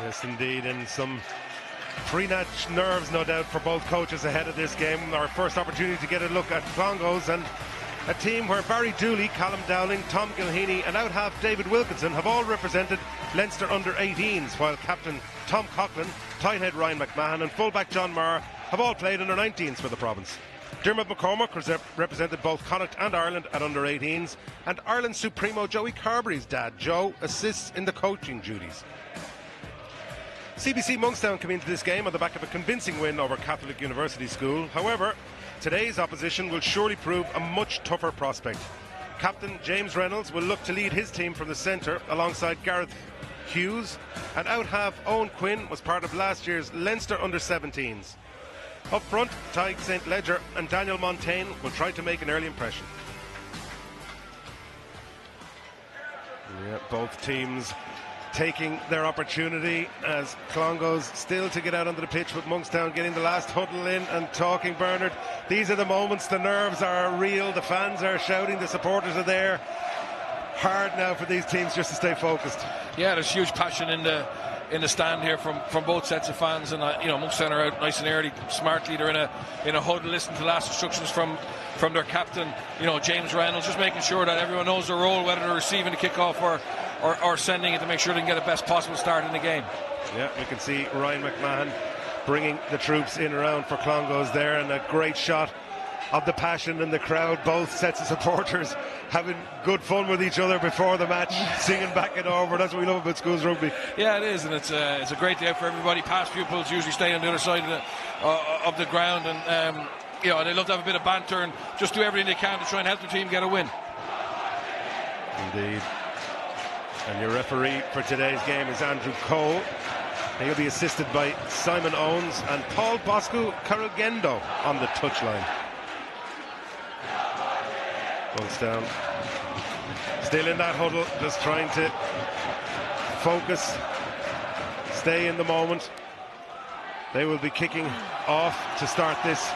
Yes, indeed, and some pre-match nerves, no doubt, for both coaches ahead of this game. Our first opportunity to get a look at Clongowes, and a team where Barry Dooley, Callum Dowling, Tom Gilheany and out-half David Wilkinson have all represented Leinster under-18s, while captain Tom Coughlin, tight head Ryan McMahon and fullback John Maher have all played under-19s for the province. Dermot McCormack represented both Connacht and Ireland at under-18s, and Ireland's Supremo Joey Carberry's dad, Joe, assists in the coaching duties. CBC Monkstown came into this game on the back of a convincing win over Catholic University School. However, today's opposition will surely prove a much tougher prospect. Captain James Reynolds will look to lead his team from the centre alongside Gareth Hughes, and out-half Owen Quinn was part of last year's Leinster under-17s. Up front, Tadhg St. Ledger and Daniel Montaigne will try to make an early impression. Yeah, both teams taking their opportunity, as Clongowes still to get out onto the pitch, with Monkstown getting the last huddle in and talking. Bernard, these are the moments, the nerves are real, the fans are shouting, the supporters are there. Hard now for these teams just to stay focused. Yeah, there's huge passion in the stand here from both sets of fans, and Monkstown are out nice and early, smartly. They're in a huddle, listening to the last instructions from their captain, James Reynolds, just making sure that everyone knows their role, whether they're receiving the kickoff or sending it, to make sure they can get the best possible start in the game. Yeah, we can see Ryan McMahon bringing the troops in around for Clongowes there, and a great shot of the passion in the crowd. Both sets of supporters having good fun with each other before the match, singing back and over. That's what we love about schools rugby. Yeah, it is, and it's a great day for everybody. Past pupils usually stay on the other side of the ground, and they love to have a bit of banter and just do everything they can to try and help the team get a win. Indeed. And your referee for today's game is Andrew Cole. He'll be assisted by Simon Owens and Paul Bosco Carugendo on the touchline. Monkstown still in that huddle, just trying to focus, stay in the moment. They will be kicking off to start this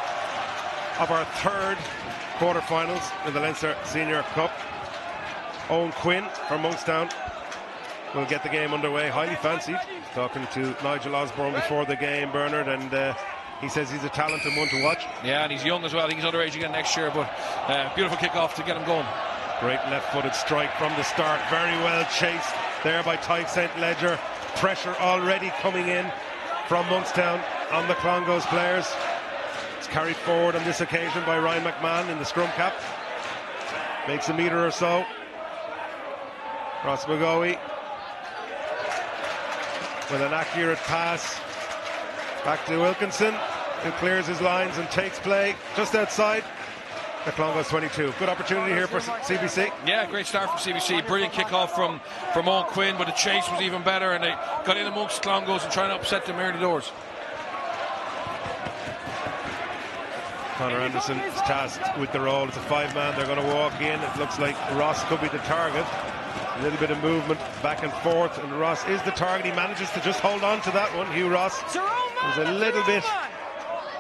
of our third quarter-finals in the Leinster Senior Cup. Owen Quinn from Monkstown will get the game underway, highly fancied. Talking to Nigel Osborne before the game, Bernard, and he says he's a talented one to watch. Yeah, and he's young as well. I think he's underage again next year, but beautiful kick-off to get him going. Great left-footed strike from the start. Very well chased there by Tadhg St. Ledger. Pressure already coming in from Monkstown on the Clongowes players. It's carried forward on this occasion by Ryan McMahon in the scrum cap. Makes a metre or so. Ross McGoey with an accurate pass back to Wilkinson, who clears his lines and takes play just outside the Clongowes 22. Good opportunity here for CBC. Yeah, great start from CBC. Brilliant kick-off from Owen Quinn, but the chase was even better, and they got in amongst Clongowes and trying to upset them early doors. Conor Anderson is tasked with the role. It's a five-man. They're going to walk in. It looks like Ross could be the target. A little bit of movement back and forth, and Ross is the target. He manages to just hold on to that one. Hugh Ross was a little bit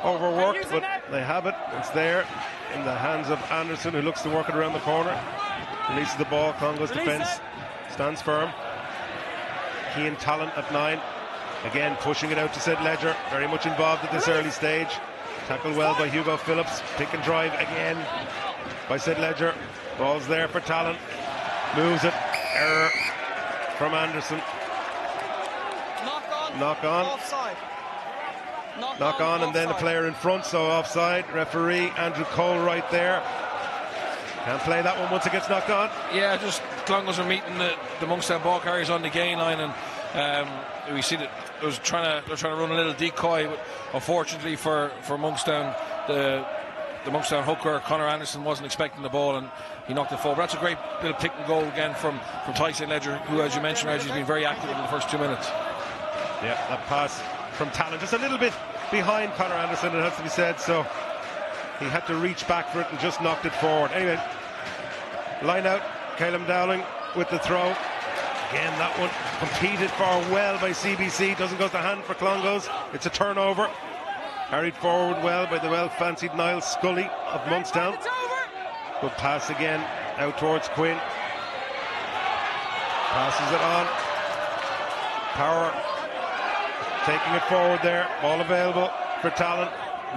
overworked, but they have it. It's there in the hands of Anderson, who looks to work it around the corner. Releases the ball. Clongowes defence stands firm. Cian Talon at 9. Again, pushing it out to St. Ledger. Very much involved at this early stage. Tackled well by Hugo Phillips. Pick and drive again by St. Ledger. Ball's there for Talon. Moves it. Error from Anderson. Knock on. Offside. Knock on, and then the player in front, so offside. Referee Andrew Cole right there. Can't play that one once it gets knocked on. Yeah, just Clongowes are meeting the Monkstown ball carriers on the gain line, and we see that they're trying to run a little decoy, but unfortunately for Monkstown, the Monkstown hooker Conor Anderson wasn't expecting the ball, and he knocked it forward. That's a great bit of pick and go again from Tadhg St. Ledger, who, as you mentioned, Reggie, has been very active in the first 2 minutes. Yeah, that pass from Talon, just a little bit behind Conor Anderson, it has to be said, so he had to reach back for it and just knocked it forward. Anyway, line out, Callum Dowling with the throw. Again, that one competed for well by CBC, doesn't go to hand for Clongowes. It's a turnover. Carried forward well by the well-fancied Niall Scully of Monkstown. Good pass again, out towards Quinn. Passes it on. Power taking it forward there. Ball available for Talon.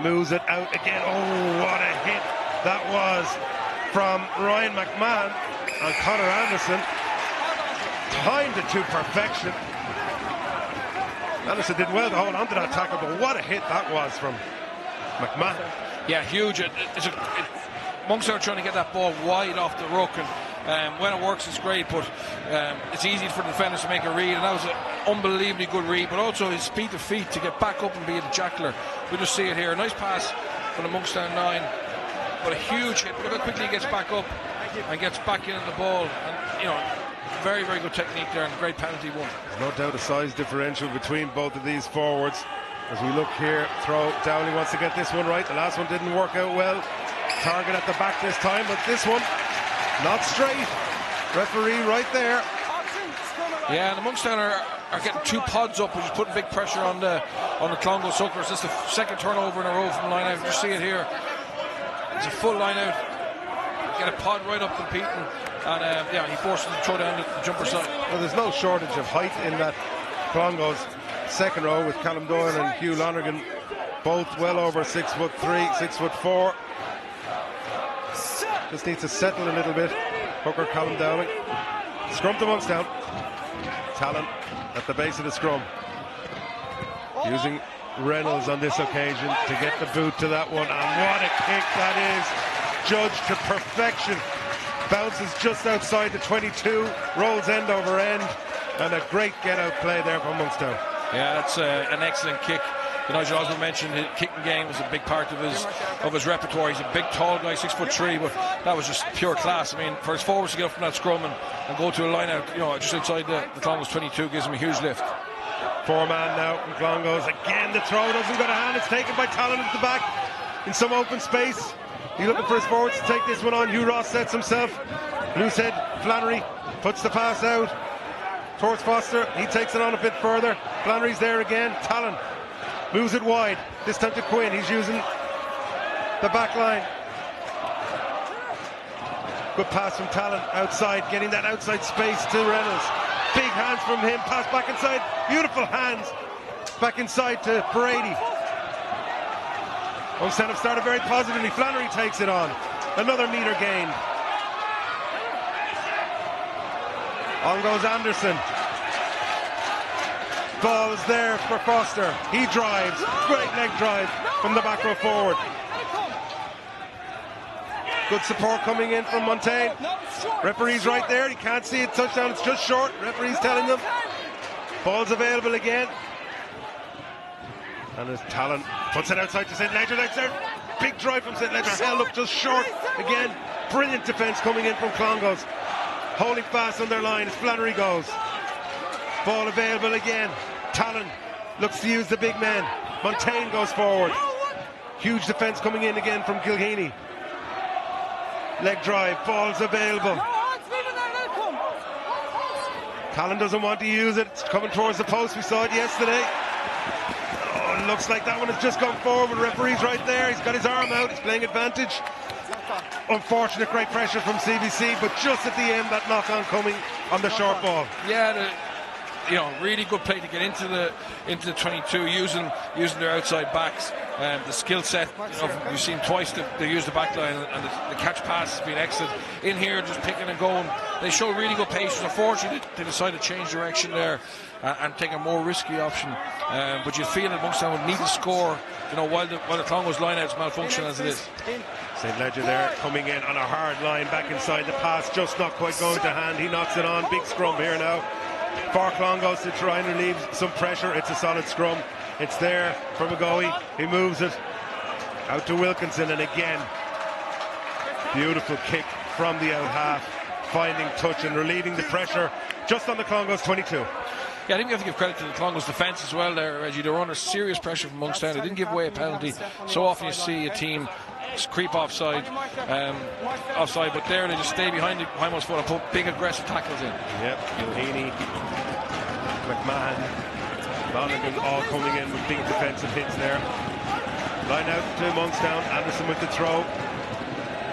Moves it out again. Oh, what a hit that was from Ryan McMahon on Conor Anderson. Timed it to perfection. Anderson did well to hold on to that tackle, but what a hit that was from McMahon. Yeah, huge. Monkstown trying to get that ball wide off the ruck, and when it works it's great, but it's easy for the defenders to make a read, and that was an unbelievably good read, but also his speed of feet to get back up and be the jackler. We just see it here. A nice pass from the Monkstown line, but a huge hit. Look how quickly he gets back up and gets back in the ball, and very, very good technique there, and great penalty one. There's no doubt a size differential between both of these forwards. As we look here, throw, Downey wants to get this one right. The last one didn't work out well. Target at the back this time, but this one not straight. Referee right there. Yeah, and the Monkstown are getting 2 pods up, which is putting big pressure on the Clongowes Suckers. This is the second turnover in a row from line out. You see it here. It's a full line out. Get a pod right up competing, and he forces them to throw down the jumper side. Well, there's no shortage of height in that Clongowes second row with Callum Doyle and Hugh Lonergan, both well over 6'3", 6'4". Just needs to settle a little bit. Hooker, Callum Dowling. Scrum to Monkstown. Talon at the base of the scrum. Using Reynolds on this occasion to get the boot to that one. And what a kick that is. Judged to perfection. Bounces just outside the 22. Rolls end over end. And a great get-out play there from Monkstown. Yeah, that's an excellent kick. Nigel Osborne mentioned his kicking game was a big part of his repertoire. He's a big, tall guy, 6'3", but that was just pure class. I mean, for his forwards to get up from that scrum and go to a line out, just outside the Clongowes 22 gives him a huge lift. 4-man now from Clongowes. Again, the throw doesn't go to hand. It's taken by Talon at the back in some open space. He's looking for his forwards to take this one on. Hugh Ross sets himself. Loose head, Flannery puts the pass out towards Foster. He takes it on a bit further. Flannery's there again. Talon moves it wide. This time to Quinn. He's using the back line. Good pass from Talon outside, getting that outside space to Reynolds. Big hands from him. Pass back inside. Beautiful hands. Back inside to Brady. Monkstown have started very positively. Flannery takes it on. Another metre gain. On goes Anderson. Ball's there for Foster. He drives. Great leg drive from the back row forward. Good support coming in from Montaigne. Referee's right there. He can't see it. Touchdown. It's just short. Referee's telling them. Ball's available again. And as Talon puts it outside to St. Ledger. That's there. Big drive from St. Ledger. Held up just short. Again, brilliant defence coming in from Clongowes. Holding fast on their line as Flannery goes. Ball available again. Talon looks to use the big man. Montaigne goes forward. Huge defence coming in again from Kilkenny. Leg drive. Ball's available. Talon doesn't want to use it. It's coming towards the post. We saw it yesterday. Oh, it looks like that one has just gone forward. Referee's right there. He's got his arm out. He's playing advantage. Unfortunate, great pressure from CBC, but just at the end, that knock-on coming on the short ball. Yeah, really good play to get into the 22, using their outside backs. The skill set, we've seen twice they use the back line, and the catch pass has been excellent. In here, just picking and going. They show really good patience. Unfortunately, they decided to change direction there and take a more risky option. But you feel that Monkstown would need to score, while the Clongowes line-out's malfunctioning as it is. St. Ledger there coming in on a hard line back inside the pass, just not quite going to hand. He knocks it on. Big scrum here now for Clongowes to try and relieve some pressure. It's a solid scrum. It's there for McGoey. He moves it out to Wilkinson, and again, beautiful kick from the out half, finding touch and relieving the pressure just on the Clongowes 22. Yeah, I think we have to give credit to the Clongowes defence as well there, Reggie. They were under serious pressure from Monkstown. They didn't give away a penalty. So often you see a team creep offside, but there they just stay behind the hindmost foot and put big aggressive tackles in. Yep, Gilheeney, McMahon, Lonergan all coming in with big defensive hits there. Line out to Monkstown. Anderson with the throw.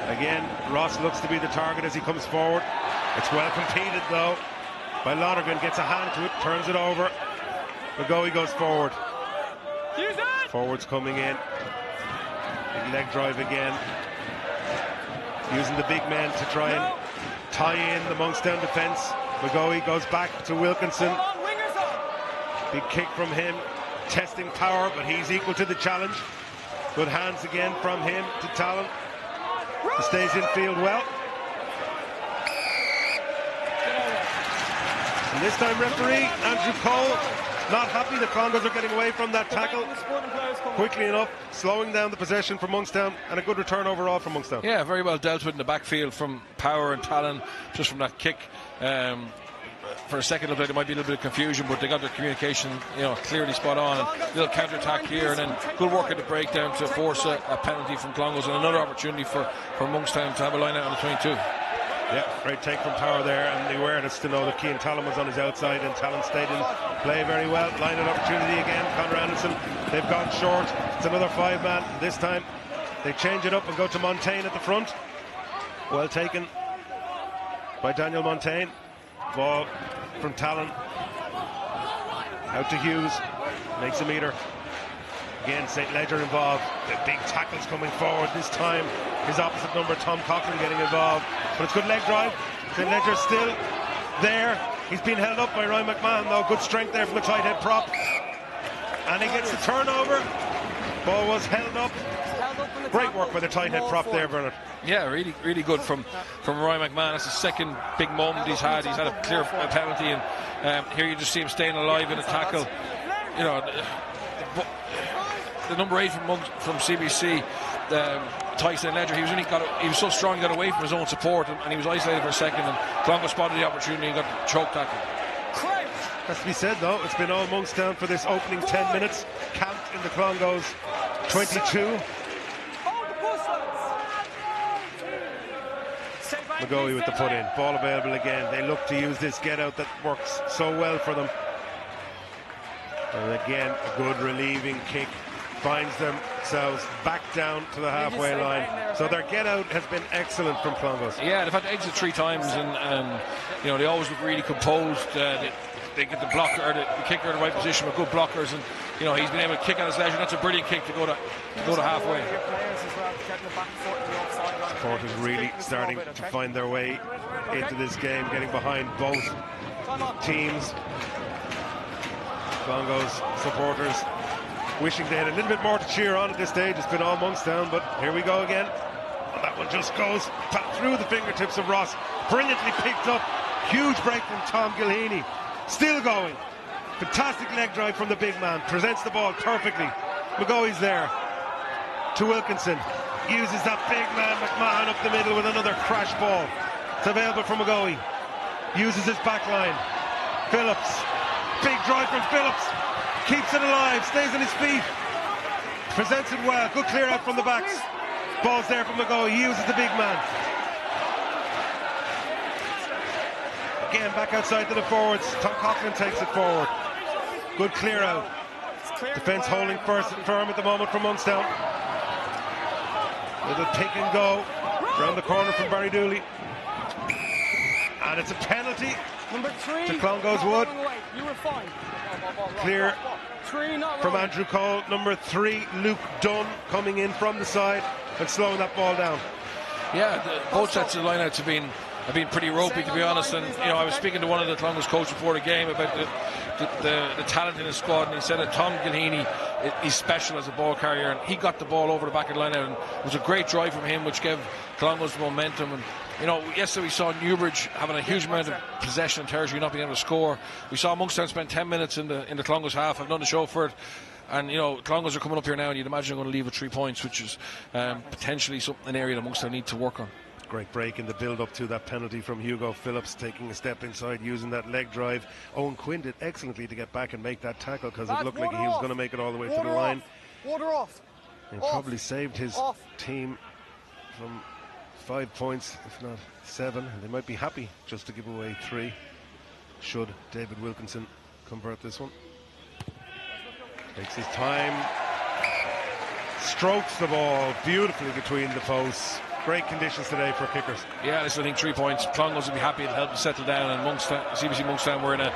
Again, Ross looks to be the target as he comes forward. It's well competed though by Lonergan. Gets a hand to it, turns it over. McGoey goes forward. Forwards coming in. Big leg drive again. Using the big men to try and tie in the Monkstown defence. McGoey goes back to Wilkinson. Big kick from him. Testing power, but he's equal to the challenge. Good hands again from him to Talon. He stays in field well. And this time referee Andrew Cole not happy that Clongowes are getting away from that tackle quickly enough, slowing down the possession for Monkstown, and a good return overall from Monkstown. Yeah, very well dealt with in the backfield from Power and Talon, just from that kick. For a second, it looked like there might be a little bit of confusion, but they got their communication, clearly spot on. And a little counter attack here, and then good work at the breakdown to force a penalty from Clongowes, and another opportunity for Monkstown to have a line out on the 22. Yeah, great take from Power there, and the awareness to know that Cian Talon was on his outside, and Talon stayed in play very well. Line out opportunity again. Conor Anderson, they've gone short. It's another 5-man. This time they change it up and go to Montaigne at the front. Well taken by Daniel Montaigne. Ball from Talon out to Hughes, makes a meter. Again, St. Ledger involved. The big tackles coming forward. This time his opposite number, Tom Coughlin, getting involved. But it's good leg drive. St. Ledger's still there. He's been held up by Ryan McMahon though. Good strength there from the tight head prop. And he gets the turnover. Ball was held up. Great work by the tight head prop there, Bernard. Yeah, really, really good from Ryan McMahon. That's the second big moment he's had. He's had a clear penalty, and here you just see him staying alive in a tackle. The number 8 from CBC, Tyson Ledger, he was so strong he got away from his own support, and he was isolated for a second, and Clongowes spotted the opportunity and got the choke tackle. Has to be said though, it's been all Monkstown for this opening 10 minutes, camped in the Clongowes 22. McGoey with the put in, ball available again. They look to use this get out that works so well for them. And again, a good relieving kick finds themselves back down to the halfway line. So their get out has been excellent from Clongowes. Yeah, they've had to exit 3 times, and they always look really composed. They get the blocker, or the kicker in the right position with good blockers, and he's been able to kick on his leisure. That's a brilliant kick to go to halfway. Support is really starting to find their way into this game, getting behind both teams. Clongowes supporters wishing they had a little bit more to cheer on at this stage. It's been all Monkstown, but here we go again. And that one just goes through the fingertips of Ross. Brilliantly picked up. Huge break from Tom Gilheany. Still going. Fantastic leg drive from the big man. Presents the ball perfectly. McGoey's there. To Wilkinson. Uses that big man McMahon up the middle with another crash ball. It's available for McGoey. Uses his back line. Phillips. Big drive from Phillips. Keeps it alive. Stays on his feet. Presents it well. Good clear out from the backs. Ball's there from McGoey. He uses the big man. Again, back outside to the forwards. Tom Coughlin takes it forward. Good clear out. Defence holding firm at the moment from Monkstown. Little pick and go around the corner from Barry Dooley. And it's a penalty to Clongowes Wood. Clear from Andrew Cole. Number 3, Luke Dunn, coming in from the side and slowing that ball down. Yeah, both sets of lineouts have been pretty ropey, to be honest. And I was speaking to one of the Clongowes coaches before the game about the talent in his squad, and he said that Tom Gilheany is special as a ball carrier, and he got the ball over the back of the lineout, and it was a great drive from him, which gave Clongowes momentum. And yesterday we saw Newbridge having a huge amount of possession and territory, not being able to score. We saw Monkstown spend 10 minutes in the Clongowes half, have none to show for it. And Clongowes are coming up here now, and you'd imagine they're going to leave with 3 points, which is potentially an area that Monkstown need to work on. Great break in the build-up to that penalty from Hugo Phillips, taking a step inside, using that leg drive. Owen Quinn did excellently to get back and make that tackle, because it looked like he was going to make it all the way to the line. Water off. He probably saved his team from 5 points, if not 7. They might be happy just to give away 3, should David Wilkinson convert this one. Takes his time, strokes the ball beautifully between the posts. Great conditions today for kickers. Yeah, I think 3 points. Clongowes will be happy to help them settle down, and CBC Monkstown were in a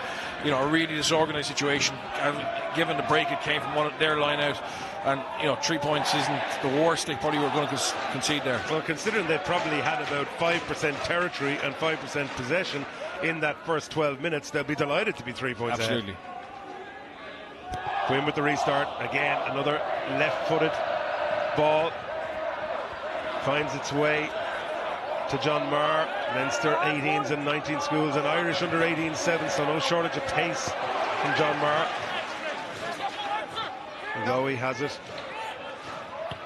really disorganised situation. And given the break, it came from their line out, and 3 points isn't the worst they probably were going to concede there. Well, considering they probably had about 5% territory and 5% possession in that first 12 minutes, they'll be delighted to be 3 points Absolutely. ahead. Quinn with the restart again. Another left-footed ball. Finds its way to John Marr. Leinster 18s and 19 schools, and Irish under 18 7, so no shortage of pace from John Marr. Lowy has it.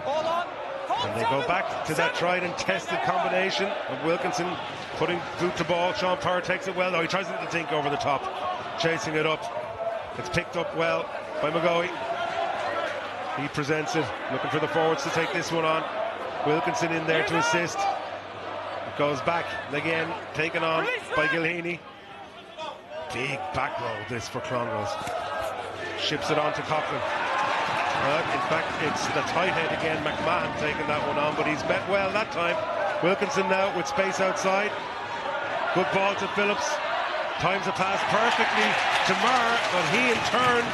And they go back to that tried and tested combination of Wilkinson putting boot to ball. Sean Power takes it well, though he tries to think over the top, chasing it up. It's picked up well by McGoey. He presents it, looking for the forwards to take this one on. Wilkinson in there to assist. It goes back again, taken on by Gilheany. Big back row this for Clongowes. Ships it on to Coughlin. In fact, it's the tight head again, McMahon taking that one on, but he's met well that time. Wilkinson now with space outside. Good ball to Phillips. Times a pass perfectly to Marr, but he in turn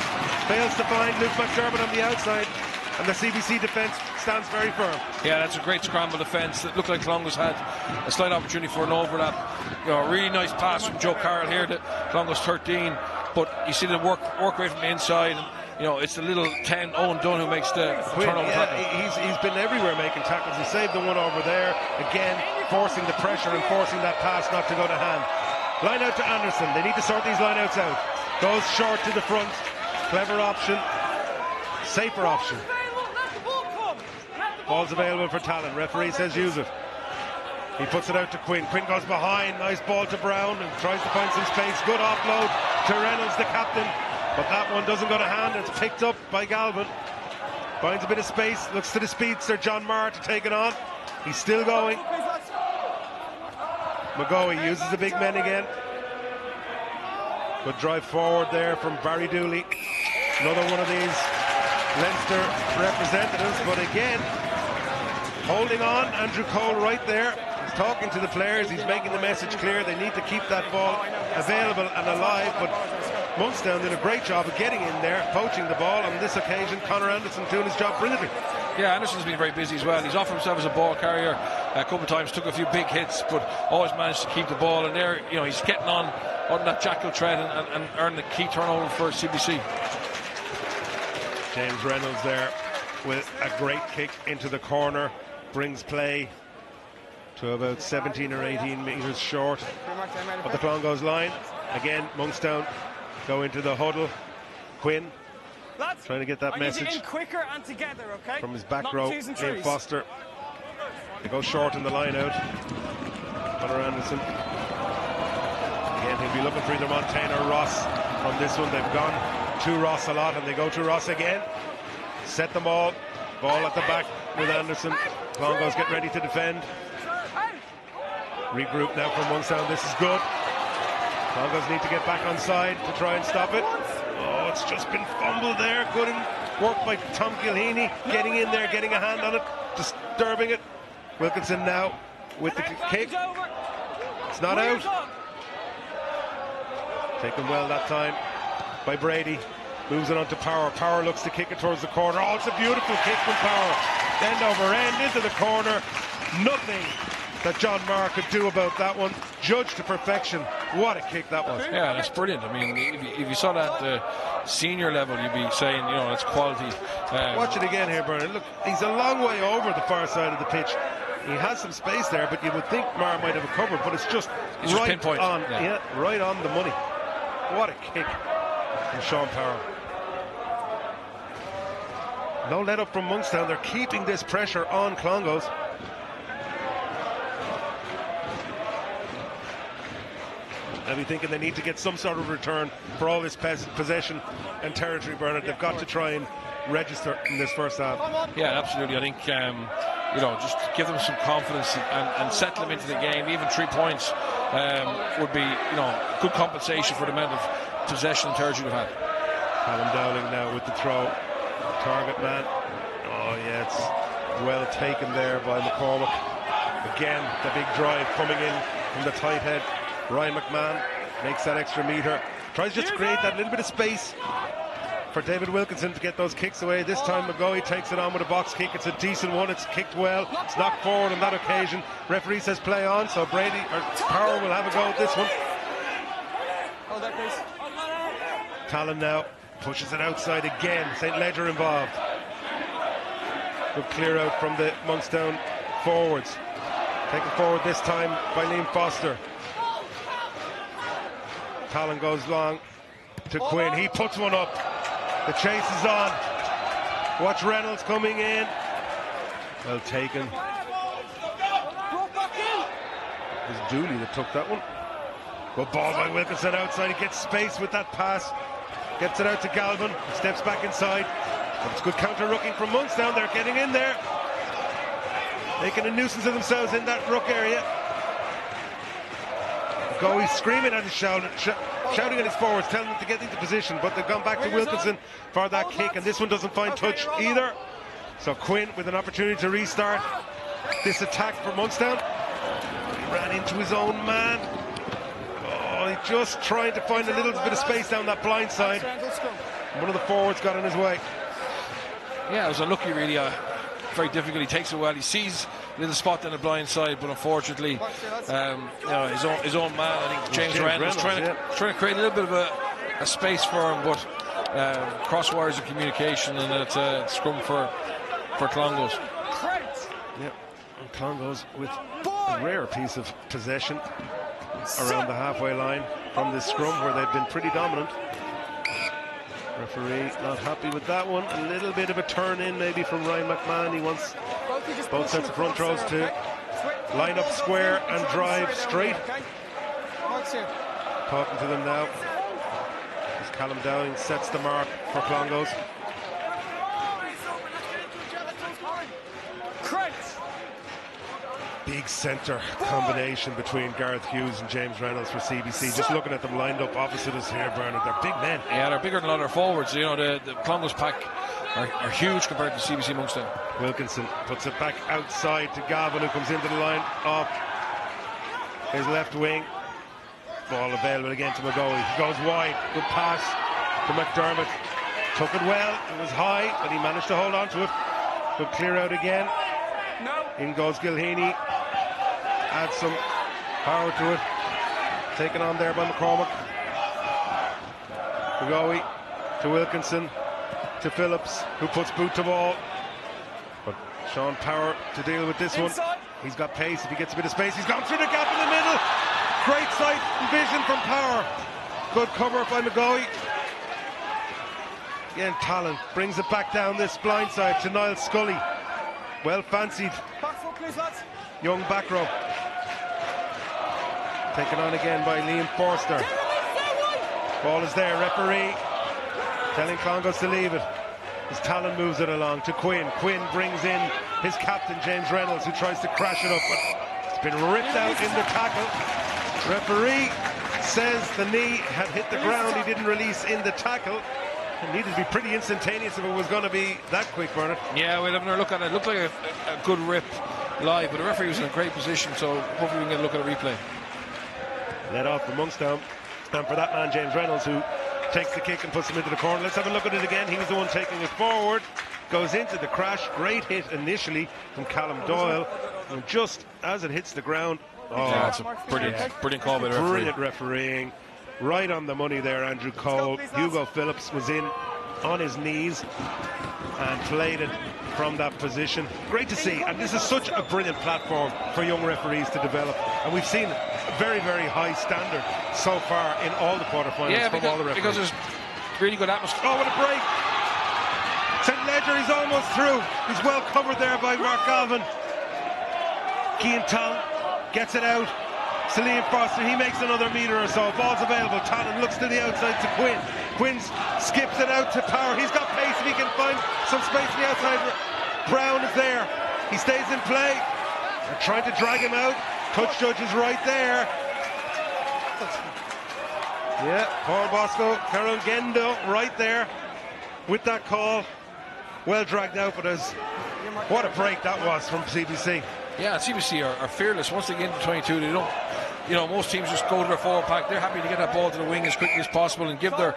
fails to find Luke McDermott on the outside. And the CBC defence stands very firm. Yeah, that's a great scramble defence. It looked like Clongowes had a slight opportunity for an overlap. A really nice pass from Joe Carroll here to Clongowes 13. But you see the work rate from the inside. And, it's the little 10 Owen Dunn who makes the turnover tackle. He's been everywhere making tackles. He saved the one over there. Again, forcing the pressure and forcing that pass not to go to hand. Line out to Anderson. They need to sort these line outs out. Goes short to the front. Clever option. Safer option. Ball's available for Talon. Referee says use it. He puts it out to Quinn. Quinn goes behind. Nice ball to Brown and tries to find some space. Good offload to Reynolds, the captain. But that one doesn't go to hand. It's picked up by Galvin. Finds a bit of space. Looks to the speedster, John Marr, to take it on. He's still going. McGoey uses the big men again. Good drive forward there from Barry Dooley. Another one of these Leinster representatives, but again, holding on. Andrew Cole right there. He's talking to the players. He's making the message clear. They need to keep that ball available and alive. But Monkstown did a great job of getting in there, poaching the ball. On this occasion, Conor Anderson doing his job brilliantly. Yeah, Anderson's been very busy as well. He's offered himself as a ball carrier a couple of times, took a few big hits, but always managed to keep the ball. And there, he's getting on that jackal tread and earning the key turnover for CBC. James Reynolds there with a great kick into the corner, brings play to about 17 or 18 metres short of the Clongowes line. Again, Monkstown go into the huddle. Quinn trying to get that message from his back row. Ian Foster. They go short in the line out. Conor Anderson. Again, he'll be looking for either Montaigne or Ross from this one. They've gone to Ross a lot, and they go to Ross again. Set them all. Ball at the back with Anderson. Clongowes get ready to defend. Regroup now from Monkstown. This is good. Clongowes need to get back on side to try and stop it. Oh, it's just been fumbled there. Good work by Tom Gilheany, getting in there, getting a hand on it, disturbing it. Wilkinson now with the kick. It's not out. Taken well that time by Brady. Moves it on to Power. Power looks to kick it towards the corner. Oh, it's a beautiful kick from Power. End over end into the corner. Nothing that John Marr could do about that one. Judged to perfection. What a kick that was. Yeah, that's brilliant. I mean, if you saw that at senior level, you'd be saying, it's quality. Watch it again here, Bernard. Look, he's a long way over the far side of the pitch. He has some space there, but you would think Marr might have it covered, but it's just right pinpoint on. Yeah, right on the money. What a kick from Sean Power. No let up from Monkstown. They're keeping this pressure on Clongowes. They'll be thinking they need to get some sort of return for all this possession and territory, Bernard. They've got to try and register in this first half. Yeah, absolutely. I think just give them some confidence and settle them into the game. Even 3 points would be good compensation for the amount of possession and territory they've had. Callum Dowling now with the throw. Target man. Oh yeah, it's well taken there by McCormick. Again, the big drive coming in from the tight head. Ryan McMahon makes that extra metre. Tries just to create that little bit of space for David Wilkinson to get those kicks away. This time McGoey takes it on with a box kick. It's a decent one. It's kicked well. It's knocked forward on that occasion. Referee says play on, so Power will have a go at this one. Talon now pushes it outside again. St. Ledger involved. Good clear out from the Monkstown forwards. Taken forward this time by Liam Foster. Talon goes long to Quinn. He puts one up. The chase is on. Watch Reynolds coming in. Well taken. It was Dooley that took that one. Good ball by Wilkinson outside. He gets space with that pass. Gets it out to Galvin. Steps back inside. But it's good counter-rucking from Monkstown. They're getting in there. Making a nuisance of themselves in that ruck area. He's screaming at his shouting at his forwards, telling them to get into position, but they've gone back to Wilkinson for that kick, and this one doesn't find touch either. So Quinn with an opportunity to restart this attack for Monkstown. He ran into his own man. Oh, he just trying to find a little bit of space down that blind side. One of the forwards got in his way. Yeah, it was unlucky really. Very difficult. He takes it well. He sees a little spot on the blind side, but unfortunately, his own man, I think James Reynolds, trying to create a little bit of a space for him, but cross wires of communication, and it's a scrum for Clongowes. Yeah, and Clongowes with a rare piece of possession around the halfway line from this scrum where they've been pretty dominant. Referee not happy with that one. A little bit of a turn in maybe from Ryan McMahon. He wants both sets of front throws to line up square and drive straight. Talking to them now as Callum Dowling sets the mark for Clongowes. Big centre combination between Gareth Hughes and James Reynolds for CBC. Just looking at them lined up opposite us here, Bernard, they're big men. Yeah, they're bigger than a lot of their forwards. You know, the Clongowes pack are huge compared to CBC Monkstown. Wilkinson puts it back outside to Gavin, who comes into the line off his left wing. Ball available again to McGoey. He goes wide. Good pass to McDermott. Took it well. It was high, but he managed to hold on to it. Good clear out again. In goes Gilheany. Adds some power to it. Taken on there by McCormick. McGoey to Wilkinson to Phillips, who puts boot to ball. But Sean Power to deal with this one. He's got pace if he gets a bit of space. He's gone through the gap in the middle. Great sight and vision from Power. Good cover by McGoey. Again, Talon brings it back down this blind side to Niall Scully. Well fancied young back row. Taken on again by Liam Forster. Ball is there. Referee telling Clongowes to leave it as Talon moves it along to Quinn. Quinn brings in his captain James Reynolds, who tries to crash it up, but it's been ripped out in the tackle. Referee says the knee had hit the ground. He didn't release in the tackle. It needed to be pretty instantaneous if it was going to be that quick, Bernard. Yeah, we'll have another look at it. It looked like a good rip live, but the referee was in a great position, so hopefully we can get a look at a replay. Let off for Monkstown, and for that man James Reynolds, who takes the kick and puts him into the corner. Let's have a look at it again. He was the one taking it forward. Goes into the crash. Great hit initially from Callum Doyle, and just as it hits the ground, that's a brilliant call by the referee. Brilliant refereeing. Right on the money there, Andrew Cole. Hugo Phillips was in on his knees and played it from that position. Great to see, and this is such a brilliant platform for young referees to develop, and we've seen a very, very high standard so far in all the quarterfinals from all the referees. Because there's really good atmosphere. Oh, what a break! St. Ledger, he's almost through. He's well covered there by Mark Galvin. Cian Town gets it out. Liam Foster, he makes another metre or so. Ball's available. Talon looks to the outside to Quinn. Quinn skips it out to Power. He's got pace if he can find some space on the outside. Brown is there. He stays in play. They're trying to drag him out. Touch judge is right there. Yeah, Paul Bosco, Carol Gendo right there with that call. Well dragged out, but what a break that was from CBC. Yeah, CBC are fearless. Once they get into 22, they don't, most teams just go to their forward pack. They're happy to get that ball to the wing as quickly as possible and give their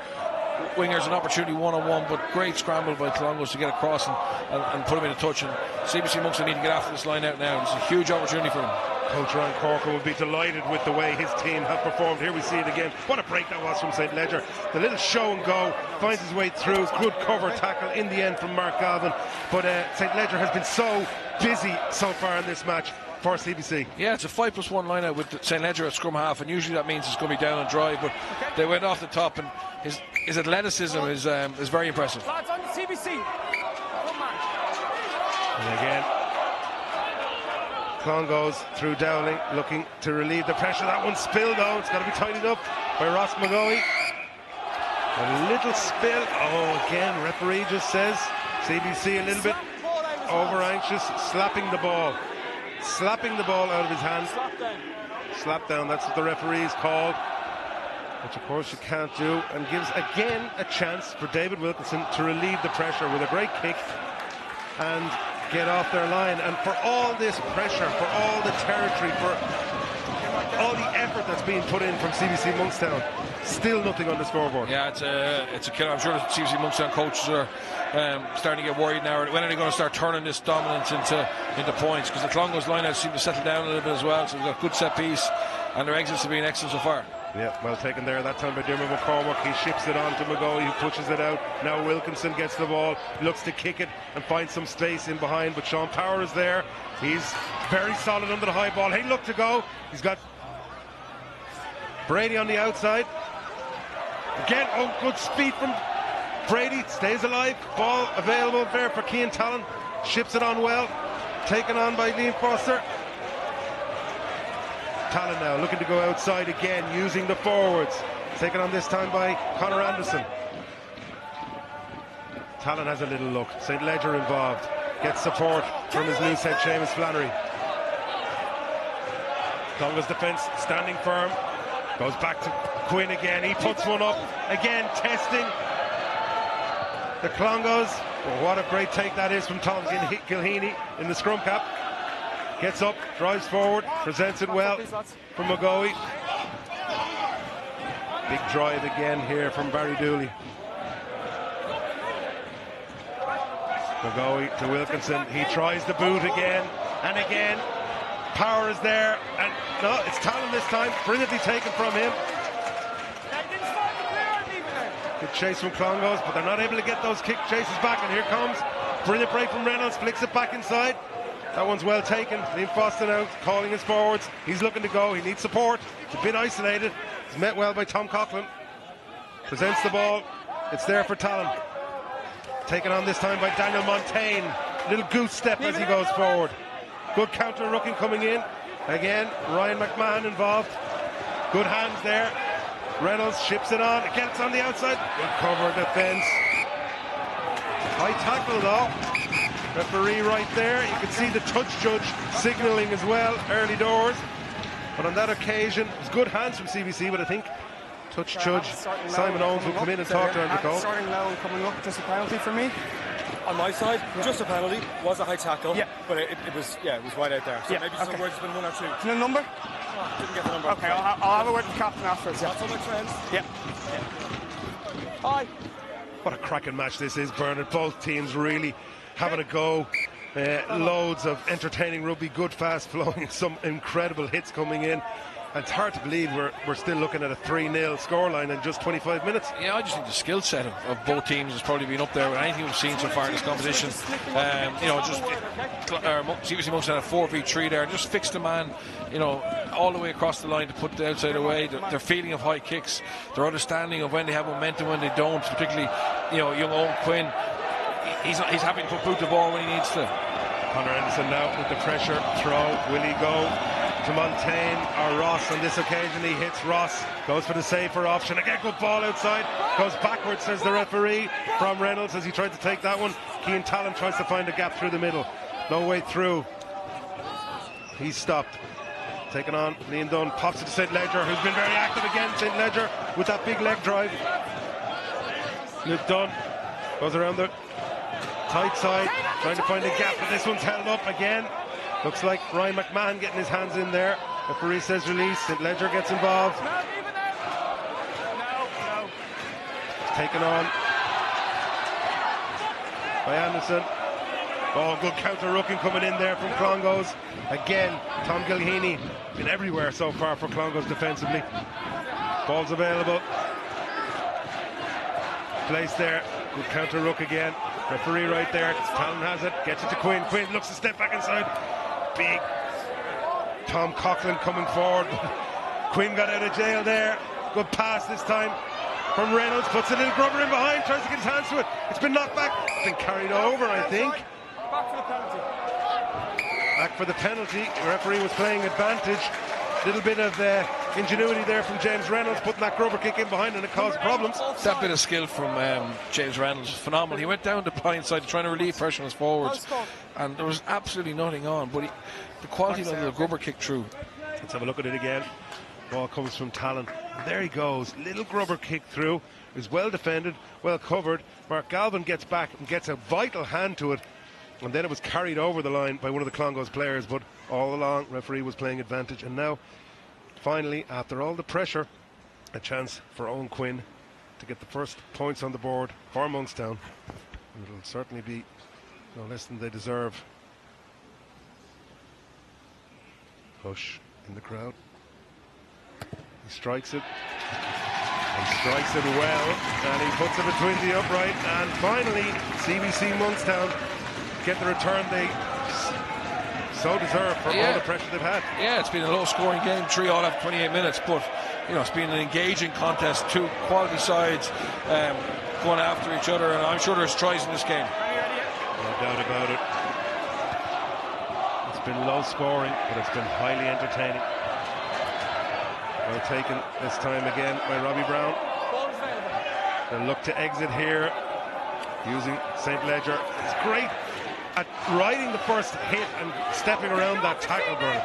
wingers an opportunity one-on-one, but great scramble by Clongowes to get across and put him in a touch. And CBC Monkstown need to get after this line out now. It's a huge opportunity for them. Coach Ryan Corker will be delighted with the way his team have performed. Here we see it again. What a break that was from St. Ledger. The little show and go, finds his way through. Good cover tackle in the end from Mark Galvin. But St. Ledger has been so busy so far in this match for CBC. Yeah, it's a 5+1 line out with St. Ledger at scrum half, and usually that means it's going to be down and dry, but they went off the top, and his athleticism is very impressive. Lads on the CBC. And again, Clongowes through Dowling, looking to relieve the pressure. That one spilled though. It's got to be tidied up by Ross McGoey. A little spill. Oh, again, referee just says CBC a little bit over anxious, slapping the ball out of his hand. Slap down, that's what the referee's called, which of course you can't do, and gives again a chance for David Wilkinson to relieve the pressure with a great kick and get off their line. And for all this pressure, for all the territory, for all the effort that's being put in from CBC Monkstown, still nothing on the scoreboard. Yeah, it's a killer. I'm sure the CBC Monkstown coaches are starting to get worried now. When are they going to start turning this dominance into points? Because the Clongowes line seem to settle down a little bit as well. So they've got good set piece, and their exits have been excellent so far. Yeah, well taken there that time by Dermot McCormack. He ships it on to McGoey, who pushes it out. Now Wilkinson gets the ball, looks to kick it and find some space in behind, but Sean Power is there. He's very solid under the high ball. Hey, look to go. He's got Brady on the outside. Again, oh, good speed from Brady. Stays alive. Ball available there for Cian Talon. Ships it on well. Taken on by Liam Foster. Talon now looking to go outside again, using the forwards. Taken on this time by Conor Anderson. Talon has a little look. St. Ledger involved. Gets support from his loose head, Seamus Flannery. Clongowes defence standing firm. Goes back to Quinn again. He puts one up. Again, testing the Clongowes. Well, what a great take that is from Tom Gilheany in the scrum cap. Gets up, drives forward, presents it well from McGoey. Big drive again here from Barry Dooley. McGoey to Wilkinson. He tries the boot again and again. Power is there, and no, it's Talon this time. Brilliantly taken from him. Good chase from Clongowes, but they're not able to get those kick chases back, and here comes brilliant break from Reynolds, flicks it back inside. That one's well taken. Liam Foster now calling his forwards. He's looking to go. He needs support. He's a bit isolated. He's met well by Tom Coughlin. Presents the ball. It's there for Talon. Taken on this time by Daniel Montaigne. Little goose step as he goes forward. Good counter rooking coming in. Again, Ryan McMahon involved. Good hands there. Reynolds ships it on. It gets on the outside. Good cover defence. High tackle though. Referee right there. You can see the touch judge signalling as well early doors. But on that occasion, it was good hands from CBC, but I think touch judge Simon Owens will come in and talk to him. Starting low and coming up, just a penalty for me. On my side, just a penalty. Was a high tackle, yeah. But it was right out there. So maybe some words have been one or two. The number? Oh, didn't get the number. Okay, I'll have a word with the captain afterwards. That's all my friends. Yeah. Hi. What a cracking match this is, Bernard. Both teams really having a go. Loads of entertaining rugby, good fast flowing, some incredible hits coming in. And it's hard to believe we're still looking at a 3-0 scoreline in just 25 minutes. Yeah, I just think the skill set of both teams has probably been up there with anything we've seen so far in this competition. CBC Monkstown had a 4v3 there and just fixed the man, all the way across the line to put the outside away. Their feeling of high kicks, their understanding of when they have momentum, when they don't, particularly, young Owen Quinn. He's happy to put boot the ball when he needs to. Conor Anderson now with the pressure throw. Will he go to Montaigne or Ross? On this occasion he hits Ross, goes for the safer option. Again, good ball outside, goes backwards, says the referee, from Reynolds as he tried to take that one. Cian Talon tries to find a gap through the middle, no way through. He's stopped. Taken on, Liam Dunn pops it to St. Ledger, who's been very active again. St. Ledger with that big leg drive. Luke Dunn goes around the tight side, trying to find a gap, but this one's held up again. Looks like Ryan McMahon getting his hands in there. Referee says release. St. Ledger gets involved. No, even no. It's taken on by Anderson. Oh, good counter-rucking coming in there from Clongowes. Again, Tom Gilheany been everywhere so far for Clongowes defensively. Ball's available. Place there. Good counter-ruck again. Referee right there. Talon has it. Gets it to Quinn. Quinn looks to step back inside. Big Tom Coughlin coming forward. Quinn got out of jail there. Good pass this time from Reynolds. Puts a little grubber in behind. Tries to get his hands to it. It's been knocked back. It's been carried over, I think. Back for the penalty. Back for the penalty. The referee was playing advantage. Little bit of ingenuity there from James Reynolds, putting that grubber kick in behind, and it caused problems. That bit of skill from James Reynolds is phenomenal. He went down the blind side trying to relieve pressure on his forwards, and there was absolutely nothing on, but the quality of the grubber kick through. Let's have a look at it again. Ball comes from Talon. There he goes. Little grubber kick through. Is well defended, well covered. Mark Galvin gets back and gets a vital hand to it, and then it was carried over the line by one of the Clongowes players, but all along referee was playing advantage. And now finally, after all the pressure, a chance for Owen Quinn to get the first points on the board for Monkstown. It'll certainly be no less than they deserve. Hush in the crowd. He strikes it. He strikes it well, and he puts it between the upright. And finally, CBC Monkstown get the return they so deserve for all the pressure they've had. Yeah, it's been a low-scoring game, 3-all after 28 minutes, but it's been an engaging contest. Two quality sides going after each other, and I'm sure there's tries in this game. No doubt about it. It's been low-scoring, but it's been highly entertaining. Well taken this time again by Robbie Brown. They'll look to exit here using St. Ledger. It's great at riding the first hit and stepping around that tackle, Bernard.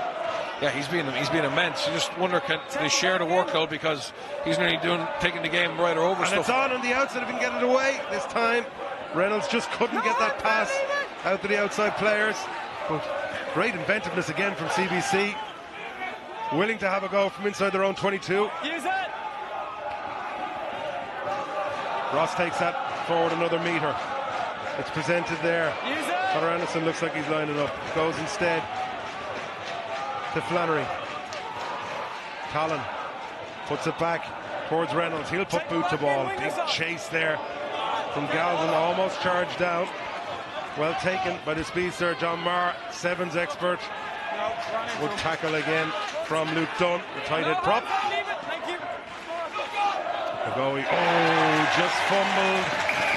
Yeah, he's been immense. You just wonder, can they share the workload, because he's nearly taking the game right or over and stuff. It's on the outside, if he can get it away this time. Reynolds just couldn't get that pass out to the outside players. But great inventiveness again from CBC. Willing to have a go from inside their own 22. Use it. Ross takes that forward another metre. It's presented there. Use it. Connor Anderson looks like he's lining up. Goes instead to Flannery. Talon puts it back towards Reynolds. He'll put boot to ball. Big chase there from Galvin, almost charged down. Well taken by the speedster John Marr, Sevens expert. Would tackle again from Luke Dunn, the tight head prop. Just fumbled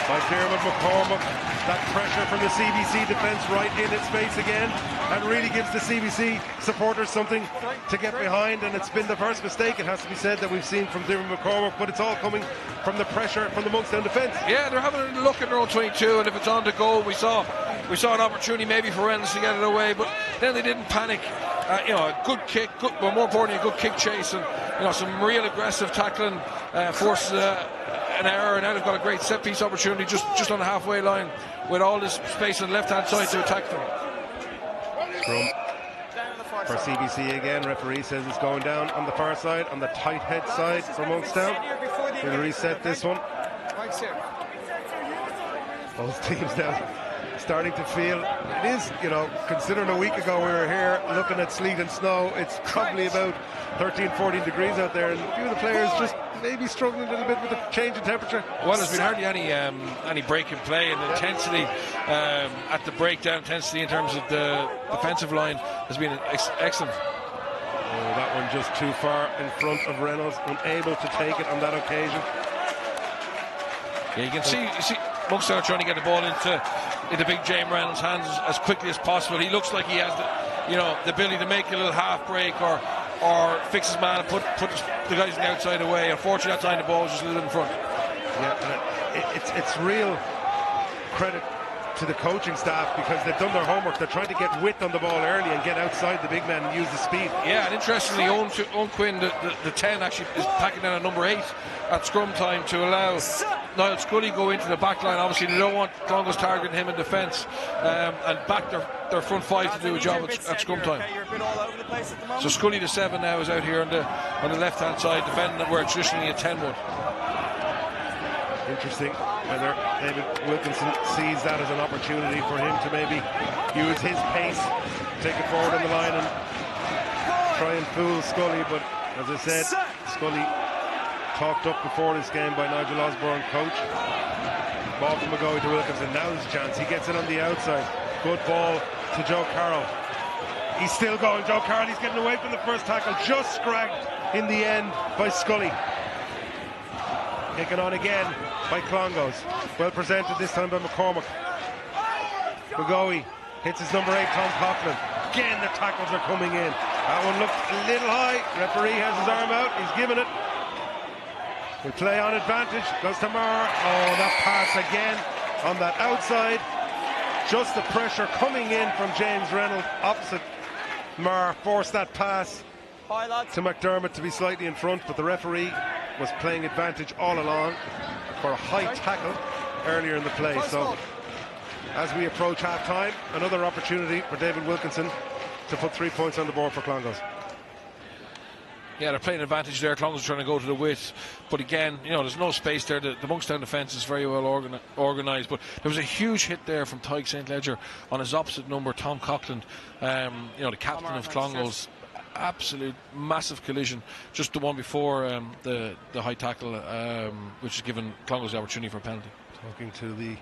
by Dermot McCormack. That pressure from the CBC defence right in its face again, and really gives the CBC supporters something to get behind. And it's been the first mistake, it has to be said, that we've seen from Dermot McCormack, but it's all coming from the pressure from the Monkstown defence. Yeah, they're having a look at their own 22, and if it's on to goal, we saw an opportunity maybe for Reynolds to get it away, but then they didn't panic. A good kick, but more importantly, a good kick chase, and some real aggressive tackling forces an error, and now they've got a great set piece opportunity just on the halfway line with all this space on the left hand side to attack them. Scrum for CBC again. Referee says it's going down on the far side, on the tight head side for Monkstown. We'll reset this one. Both teams now starting to feel it is, considering a week ago we were here looking at sleet and snow, it's probably about 13-14 degrees out there, and a few of the players just maybe struggling a little bit with the change in temperature. Well, there's been hardly any break in play, and the intensity at the breakdown, intensity in terms of the defensive line has been excellent. Oh, that one just too far in front of Reynolds, unable to take it on that occasion. Yeah, you can see Monkstown trying to get the ball into big James Reynolds' hands as quickly as possible. He looks like he has the ability to make a little half break or fix his man and put the guys on the outside away. Unfortunately, that time the ball was just a little in front. Yeah, and it's real credit to the coaching staff, because they've done their homework. They're trying to get width on the ball early and get outside the big man and use the speed. Yeah, and interestingly, Owen Quinn, the 10, actually is packing down at number 8 at scrum time to allow Niall Scully go into the back line. Obviously they don't want Clongowes targeting him in defence, and back their front five to do a job at scrum time. So Scully the 7 now is out here on the left hand side defending where it's traditionally a 10-1. Interesting whether David Wilkinson sees that as an opportunity for him to maybe use his pace, take it forward on the line and try and fool Scully. But as I said, Scully talked up before this game by Nigel Osborne, coach. Ball from McGoey to Wilkinson. Now his chance. He gets it on the outside. Good ball to Joe Carroll. He's still going. Joe Carroll, he's getting away from the first tackle. Just scragged in the end by Scully. Taken on again by Clongowes. Well presented this time by McCormack. McGoey hits his number 8, Tom Coughlin. Again, the tackles are coming in. That one looked a little high. Referee has his arm out. He's giving it. We play on advantage. Goes to Marr. Oh, that pass again on that outside. Just the pressure coming in from James Reynolds opposite Marr. Forced that pass to McDermott to be slightly in front, but the referee was playing advantage all along for a high tackle earlier in the play. So as we approach half time, another opportunity for David Wilkinson to put 3 points on the board for Clongowes. Yeah, they're playing advantage there. Clongowes are trying to go to the width, but again, you know, there's no space there. The Monkstown defence is very well organised, but there was a huge hit there from Tyke St. Ledger on his opposite number, Tom Coughlin, you know, the captain of Clongowes. Absolute massive collision, just the one before the high tackle, which has given Clongowes the opportunity for a penalty. Talking to the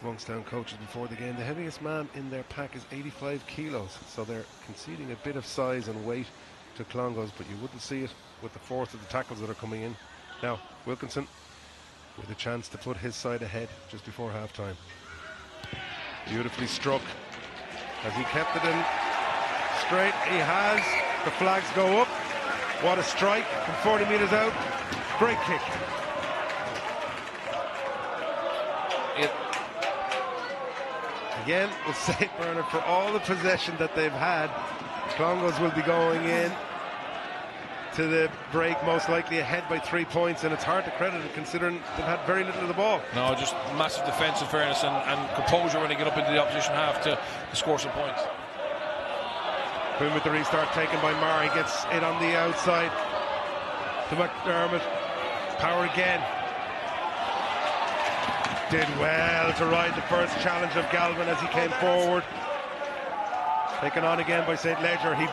Monkstown coaches before the game, the heaviest man in their pack is 85 kilos, so they're conceding a bit of size and weight to Clongowes, but you wouldn't see it with the force of the tackles that are coming in. Now Wilkinson with a chance to put his side ahead just before half time. Beautifully struck as he kept it in straight. He has. The flags go up. What a strike from 40 metres out. Great kick. Again, we'll say, Bernard, for all the possession that they've had, Clongowes will be going in to the break most likely ahead by 3 points, and it's hard to credit it considering they've had very little of the ball. No, just massive defensive fairness and composure when they get up into the opposition half to score some points. Boom with the restart taken by Marr. He gets it on the outside to McDermott. Power again. Did well to ride the first challenge of Galvin as he came forward. Taken on again by St. Ledger. He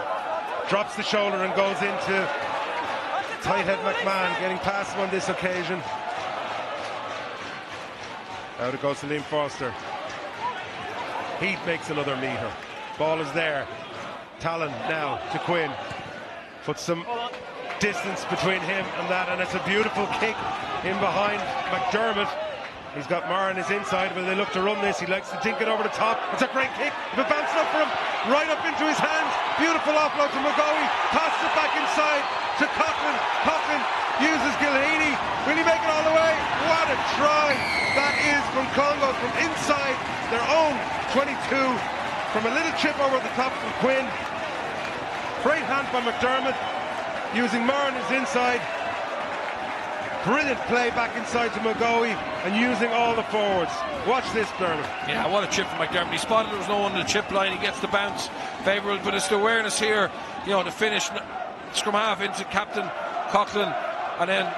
drops the shoulder and goes into tighthead McMahon, getting past him on this occasion. Out it goes to Liam Foster. Heath makes another meter. Ball is there. Talon now to Quinn. Puts some distance between him and that, and it's a beautiful kick in behind McDermott. He's got Marr on his inside. When they look to run this, he likes to dink it over the top. It's a great kick. If it bounces up for him, right up into his hands. Beautiful offload to McGoey. Passes it back inside to Coughlin. Coughlin uses Gilheany. Will he make it all the way? What a try that is from Clongowes from inside their own 22. From a little chip over the top from Quinn. Great hand by McDermott, using Marr on his inside. Brilliant play back inside to McGoey and using all the forwards. Watch this, Dermot. Yeah, what a chip from McDermott. He spotted there was no one on the chip line. He gets the bounce favourable, but it's the awareness here, you know, to finish scrum half into Captain Coughlin and then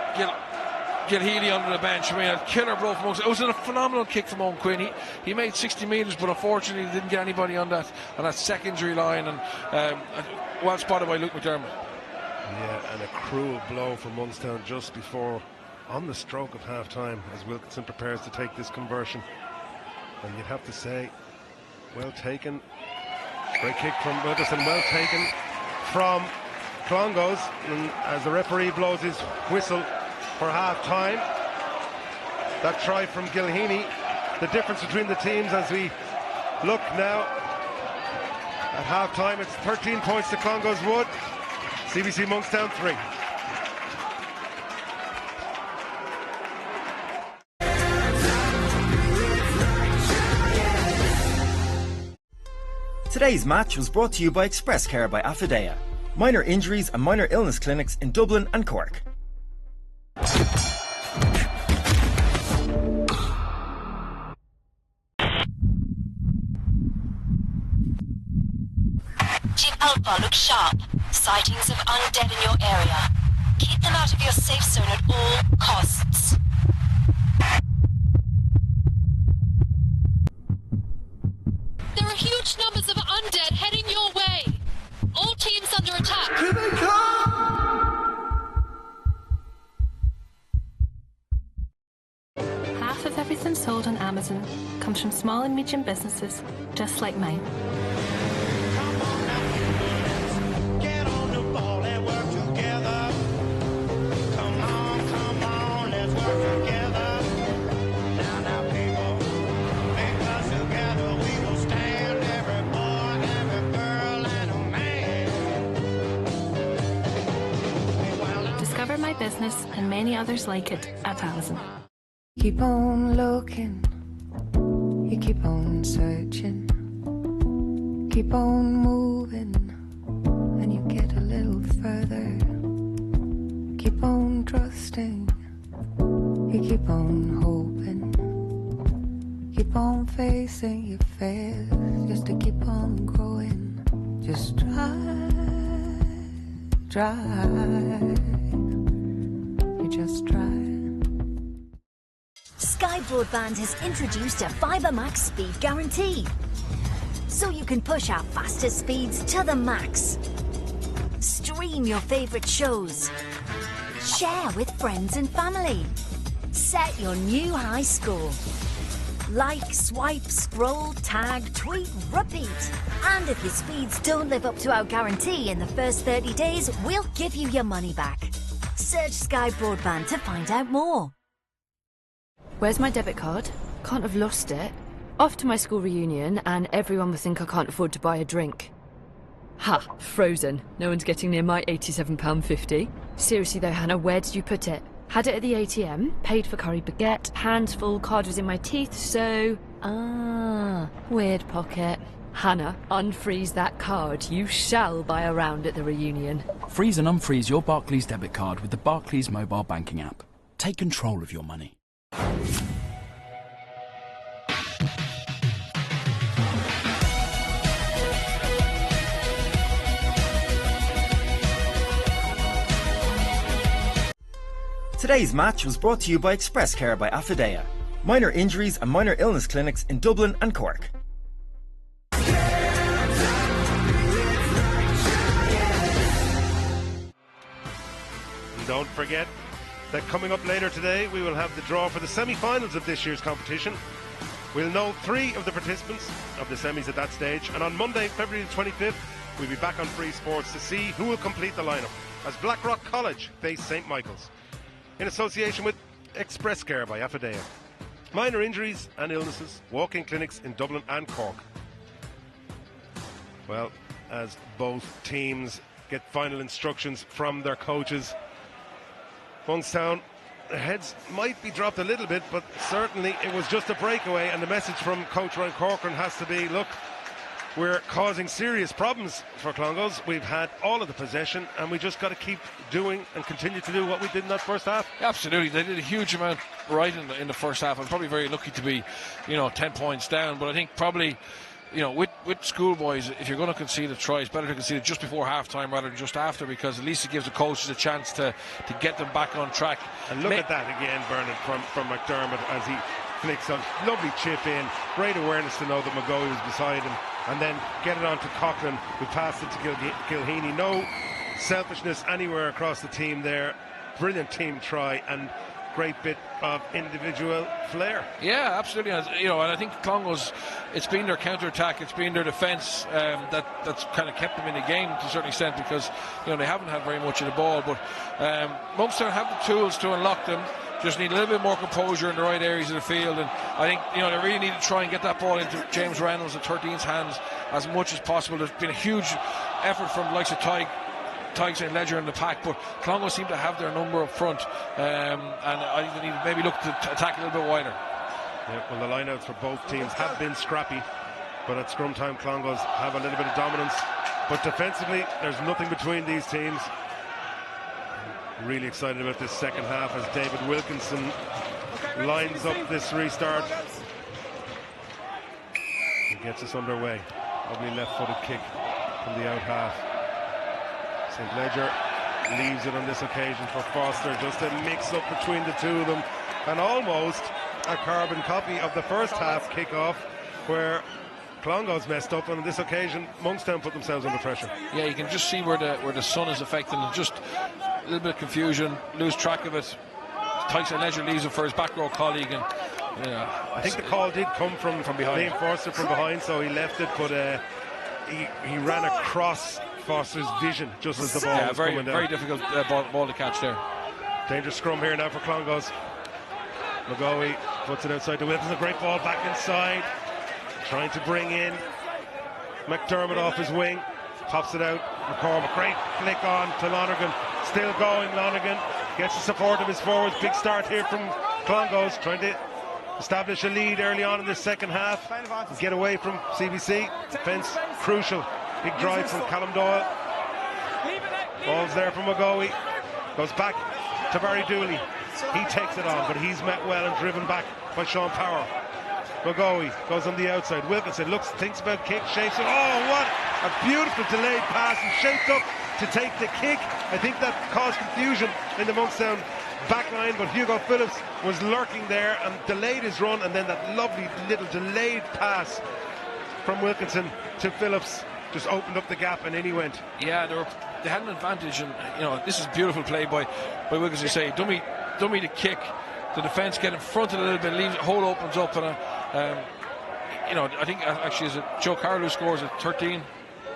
Gilheany under the bench. I mean, a killer blow from Owen. It was a phenomenal kick from Owen Quinn. He made 60 metres, but unfortunately he didn't get anybody on that secondary line, and well spotted by Luke McDermott. Yeah, and a cruel blow from Monkstown just before, on the stroke of half time, as Wilkinson prepares to take this conversion. And you'd have to say, well taken. Great kick from Wilkinson, well taken from Clongowes. And as the referee blows his whistle for half time, that try from Gilheany. The difference between the teams as we look now at half time, it's 13 points to Clongowes Wood, CBC Monkstown 3. Today's match was brought to you by Express Care by Affidea. Minor injuries and minor illness clinics in Dublin and Cork. Chief Alpha, look sharp. Sightings of undead in your area. Keep them out of your safe zone at all costs. There are huge numbers of undead heading your way. All teams under attack. Here they come! Half of everything sold on Amazon comes from small and medium businesses just like mine. Discover my business and many others like it at Amazon. Keep on looking, you keep on searching, keep on moving, and you get a little further. Keep on trusting, you keep on hoping, keep on facing your fears, just to keep on growing. Just try, you just try. Sky Broadband has introduced a Fibre Max speed guarantee, so you can push our fastest speeds to the max. Stream your favourite shows. Share with friends and family. Set your new high score. Like, swipe, scroll, tag, tweet, repeat. And if your speeds don't live up to our guarantee in the first 30 days, we'll give you your money back. Search Sky Broadband to find out more. Where's my debit card? Can't have lost it. Off to my school reunion and everyone will think I can't afford to buy a drink. Ha! Frozen. No one's getting near my £87.50. Seriously though, Hannah, where did you put it? Had it at the ATM, paid for curry baguette, hands full, card was in my teeth, so... weird pocket. Hannah, unfreeze that card. You shall buy a round at the reunion. Freeze and unfreeze your Barclays debit card with the Barclays mobile banking app. Take control of your money. Today's match was brought to you by Express Care by Affidea. Minor injuries and minor illness clinics in Dublin and Cork. Don't forget that coming up later today, we will have the draw for the semi-finals of this year's competition. We'll know 3 of the participants of the semis at that stage, and on Monday, February the 25th, we'll be back on FreeSports to see who will complete the lineup as Blackrock College face St. Michael's, in association with Express Care by Affidea. Minor injuries and illnesses, walk-in clinics in Dublin and Cork. Well, as both teams get final instructions from their coaches, Monkstown, their heads might be dropped a little bit, but certainly it was just a breakaway, and the message from Coach Ryan Corcoran has to be, look, we're causing serious problems for Clongowes. We've had all of the possession, and we just got to keep doing and continue to do what we did in that first half. Absolutely, they did a huge amount right in the first half. I'm probably very lucky to be, 10 points down, but I think probably, with schoolboys, if you're going to concede a try, it's better to concede it just before half-time rather than just after, because at least it gives the coaches a chance to get them back on track. And look at that again, Bernard, from McDermott as he flicks on. Lovely chip in, great awareness to know that McGoey was beside him, and then get it on to Coughlin, who passed it to Gilheany. No selfishness anywhere across the team there. Brilliant team try and great bit of individual flair. Yeah, absolutely. And I think Clongowes, it's been their counter-attack, it's been their defence that's kind of kept them in the game to a certain extent, because they haven't had very much of the ball. But Monkstown have the tools to unlock them. Just need a little bit more composure in the right areas of the field, and I think they really need to try and get that ball into James Reynolds at 13's hands as much as possible. There's been a huge effort from the likes of Tiggs and Ledger in the pack, but Clongowes seem to have their number up front, and I think they need to maybe look to attack a little bit wider. Yeah, well, the lineouts for both teams have been scrappy, but at scrum time Clongowes have a little bit of dominance, but defensively there's nothing between these teams. Really excited about this second half as David Wilkinson lines up this restart. He gets us underway. Lovely left-footed kick. from the out half. St. Ledger leaves it on this occasion for Foster, just a mix-up between the two of them, and almost a carbon copy of the first half kick-off where Clongowes messed up, and on this occasion Monkstown put themselves under pressure. Yeah, you can just see where the sun is affecting, and just a little bit of confusion, lose track of it. Tyson Ledger leaves it for his back row colleague, and I think the call did come from behind. Liam Forster from behind, so he left it, but he ran across Foster's vision just as the ball was coming down. Very difficult ball to catch there. Dangerous scrum here now for Clongowes. McGoey puts it outside to Wilson. A great ball back inside, trying to bring in McDermott off his wing. Pops it out. McCormick, great flick on to Lonergan. Still going, Lonergan gets the support of his forwards. Big start here from Clongowes, trying to establish a lead early on in the second half. Get away from CBC. Defence crucial. Big drive from Callum Doyle. Ball's there from McGoey. Goes back to Barry Dooley. He takes it on, but he's met well and driven back by Sean Power. McGoey goes on the outside. Wilkinson thinks about kick, shapes it. Oh, what a beautiful delayed pass, and shaped up to take the kick. I think that caused confusion in the Monkstown back line, but Hugo Phillips was lurking there and delayed his run, and then that lovely little delayed pass from Wilkinson to Phillips just opened up the gap, and in he went. Yeah, they had an advantage, and this is beautiful play by Wilkinson. You say dummy the kick, the defence get in front a little bit, leaves the hole opens up, and I think actually is it Joe Carroll who scores at 13.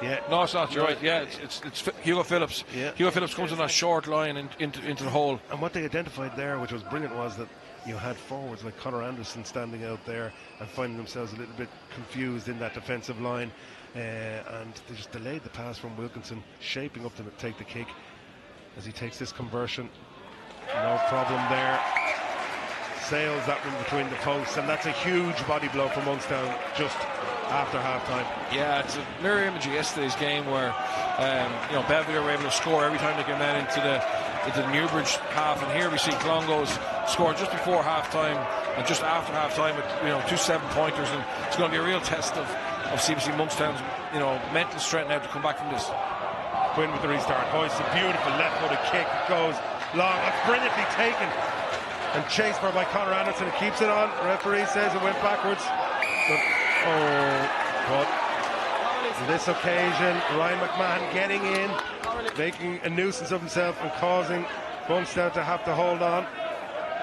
Yeah. No, it's not. You're right. Yeah, it's Hugo Phillips. Yeah. Hugo Phillips comes on that short line into the hole. And what they identified there, which was brilliant, was that you had forwards like Conor Anderson standing out there and finding themselves a little bit confused in that defensive line, and they just delayed the pass from Wilkinson, shaping up to take the kick as he takes this conversion. No problem there. Sails that one between the posts, and that's a huge body blow for Monkstown just after half-time. Yeah, it's a mirror image of yesterday's game where Belvedere were able to score every time they came down into the Newbridge half, and here we see Clongowes score just before half-time and just after half-time with 2 7-pointers, and it's going to be a real test of CBC Monkstown's mental strength now to come back from this. Quinn with the restart, hoists a beautiful left-footed kick. It goes long, it's brilliantly taken and chased for by Conor Anderson. It keeps it on. The referee says it went backwards. But on this occasion, Ryan McMahon getting in, making a nuisance of himself and causing Monkstown to have to hold on.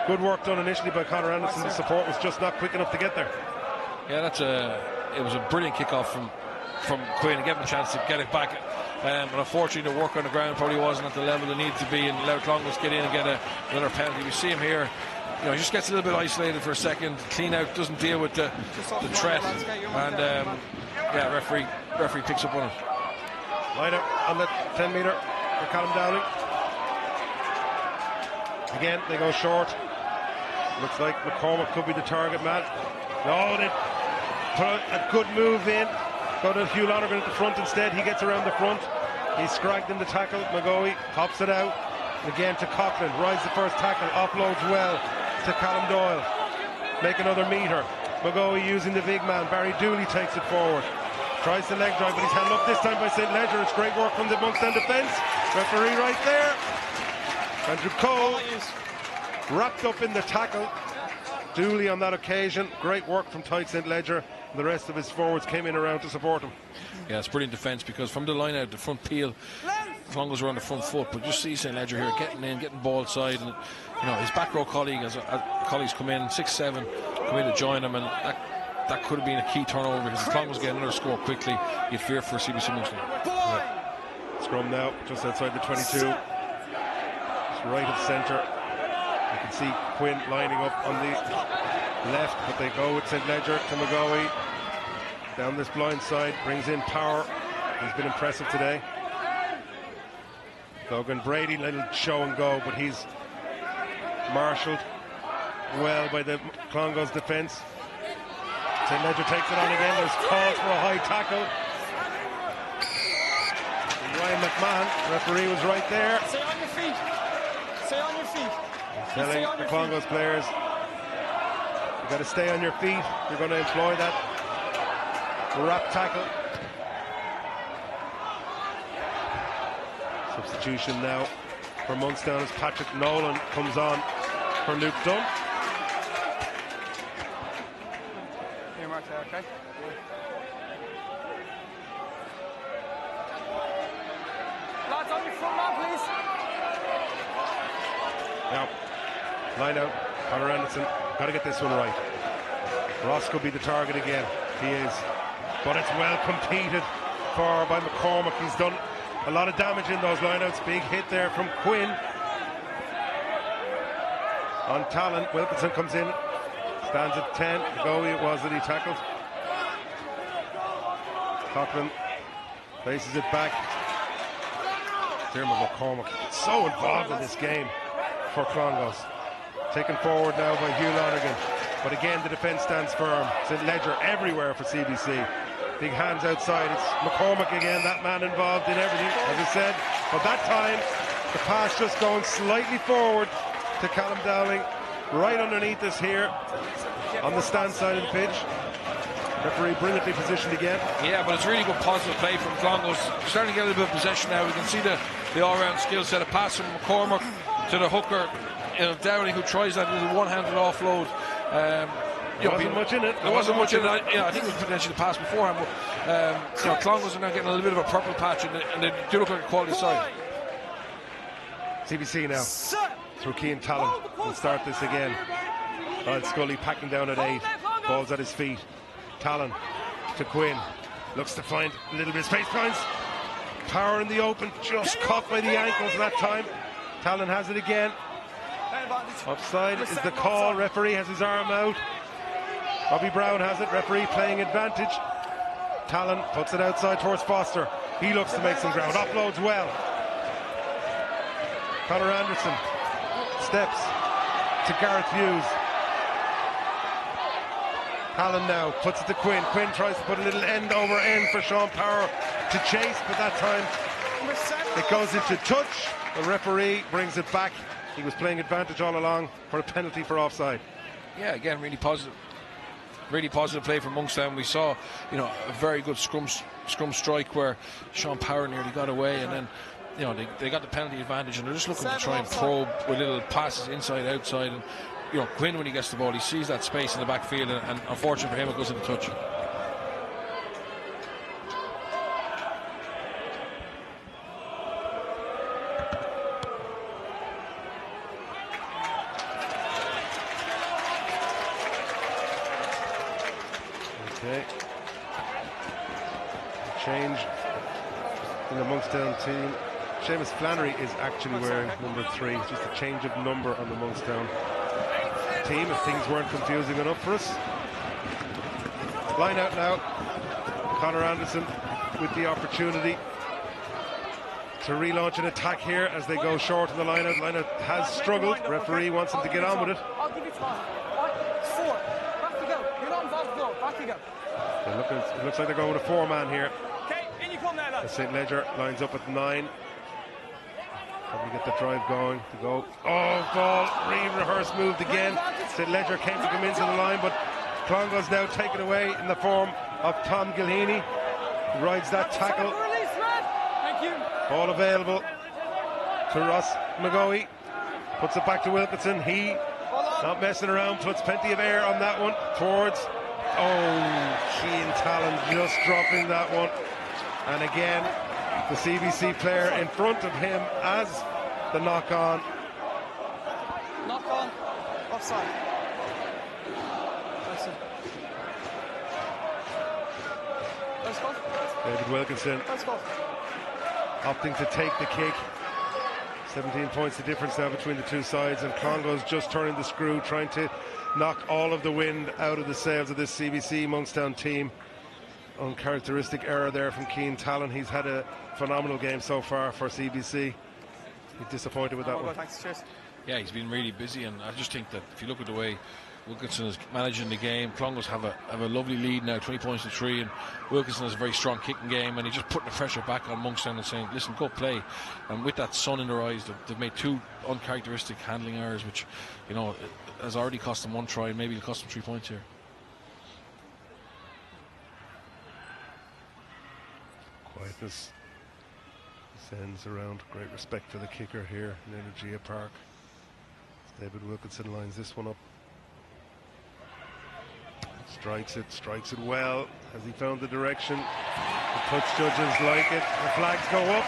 Good work done initially by Conor Anderson. The support was just not quick enough to get there. Yeah, it was a brilliant kickoff from Quinn, and give him a chance to get it back. But unfortunately, the work on the ground probably wasn't at the level it needed to be, and allowed Clongowes get in and get another penalty. We see him here. He just gets a little bit isolated for a second. Clean out, doesn't deal with the threat, and referee picks up on it. Line out on the 10-metre for Callum Dowling. Again, they go short. Looks like McCormick could be the target man. No, they put a good move in. Go to Hugh Lonergan at the front instead. He gets around the front. He's scragged in the tackle. McGoey pops it out. Again to Coughlin. Rides the first tackle. Offloads well to Callum Doyle. Make another meter. McGoey using the big man. Barry Dooley takes it forward. Tries the leg drive, but he's held up this time by St. Ledger. It's great work from the Monkstown defence. Referee right there. Andrew Cole wrapped up in the tackle. Dooley on that occasion. Great work from Tyke St. Ledger. The rest of his forwards came in around to support him. Yeah, it's brilliant defence, because from the line out, the front peel, Clongowes are on the front foot, but you see St. Ledger here getting in, getting ball side, and his back row colleagues come in, 6-7, come in to join him, and that could have been a key turnover, because if Clongowes get another score quickly, you'd fear for CBC Monkstown. Yeah. Scrum now, just outside the 22. It's right of centre. You can see Quinn lining up on the left, but they go with St. Ledger to McGoey. Down this blind side, brings in Power. He's been impressive today. Logan Brady, little show and go, but he's marshalled well by the Clongowes defence. St. Ledger takes it on again. There's calls for a high tackle. And Ryan McMahon, referee, was right there. Stay on your feet. Stay on your feet. He's telling the Clongowes players, you got to stay on your feet. You're going to employ that wrap tackle. Substitution now for Monkstown as Patrick Nolan comes on for Luke Dunn. Here, Mark, okay? Lads, on your front man, please. Now, line out, Conor Anderson, got to get this one right. Ross could be the target again, he is. But it's well competed for by McCormack. He's done a lot of damage in those lineouts. Big hit there from Quinn. On Talon, Wilkinson comes in, stands at 10. Goey it was that he tackled. Coughlin faces it back. Dermot McCormack so involved in this game for Clongowes. Taken forward now by Hugh Lonergan. But again, the defence stands firm. St. Ledger everywhere for CBC. Big hands outside. It's McCormack again, that man involved in everything, as I said. But that time, the pass just going slightly forward to Callum Dowling, right underneath us here on the stand side of the pitch. Referee brilliantly positioned again. Yeah, but it's really good positive play from Clongowes. Starting to get a little bit of possession now. We can see the all-round skill set. A pass from McCormack to the hooker, Dowling, who tries that little one-handed offload. There wasn't much in it. There wasn't much in it. I think it was potentially the pass beforehand, but Clongowes are now getting a little bit of a purple patch, and they do look like a quality side. CBC now through Cian Talon will start this again. While Scully packing down at 8, ball's at his feet. Talon to Quinn, looks to find a little bit of space, finds Power in the open, just caught by the ankles that time. Talon has it again. Offside is the call. Referee has his arm out. Robbie Brown has it. Referee playing advantage. Talon puts it outside towards Foster. He looks to make some ground. Offloads well. Conor Anderson steps to Gareth Hughes. Talon now puts it to Quinn. Quinn tries to put a little end over end for Sean Power to chase, but that time it goes into touch. The referee brings it back. He was playing advantage all along for a penalty for offside. Yeah, again, really positive play from Monkstown. We saw, a very good scrum strike where Sean Power nearly got away, and then, they got the penalty advantage, and they're just looking to try and probe with little passes inside, outside, and Quinn, when he gets the ball, he sees that space in the backfield, and unfortunately for him, it goes into touch. Okay. A change in the Monkstown team. Seamus Flannery is actually wearing number 3. Just a change of number on the Monkstown team, if things weren't confusing enough for us. Line out now. Conor Anderson with the opportunity to relaunch an attack here as they go short of the line out. Line out has struggled. Referee wants him to get on with it. I'll give you time. 4. Back you go. You're not involved at all. Back you go. It looks like they're going with a 4-man here. Okay, in you come now, lads. St. Ledger lines up at 9. Probably get the drive going to go. Oh, ball rehearsed moved again. St. Ledger came to come into the line, but Clongowes now taken away in the form of Tom Gilheany. He rides that tackle. Thank you. Ball available to Ross McGoey. Puts it back to Wilkinson. He not messing around, puts plenty of air on that one towards. Oh, Cian Talon just dropping that one. And again, the CBC player in front of him as the knock-on. Knock-on, offside. David Wilkinson opting to take the kick. 17 points the difference now between the two sides, and Clongowes just turning the screw, trying to knock all of the wind out of the sails of this CBC Monkstown team. Uncharacteristic error there from Cian Talon. He's had a phenomenal game so far for CBC. He's disappointed with that one. Yeah, he's been really busy, and I just think that if you look at the way Wilkinson is managing the game, Clongowes have a lovely lead now, 20 points to 3, and Wilkinson has a very strong kicking game, and he's just putting the pressure back on Monkstown and saying, listen, go play. And with that sun in their eyes, they've made 2 uncharacteristic handling errors, which, has already cost them 1 try, and maybe it'll cost them 3 points here. Quietness Sends around. Great respect for the kicker here in Energia Park. David Wilkinson lines this one up. Strikes it well. Has he found the direction? The touch judges like it. The flags go up.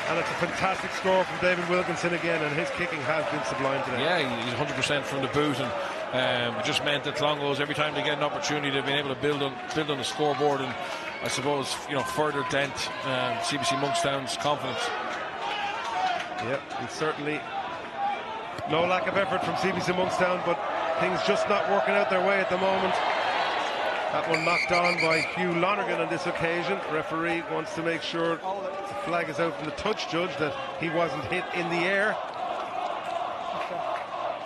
And it's a fantastic score from David Wilkinson again, and his kicking has been sublime today. Yeah, he's 100% from the boot, and it just meant that Clongowes, every time they get an opportunity, they've been able to build on the scoreboard, and I suppose, you know, further dent CBC Monkstown's confidence. Yep, it's certainly no lack of effort from CBC Monkstown, but things just not working out their way at the moment. That one knocked on by Hugh Lonergan on this occasion. The referee wants to make sure the flag is out from the touch judge that he wasn't hit in the air.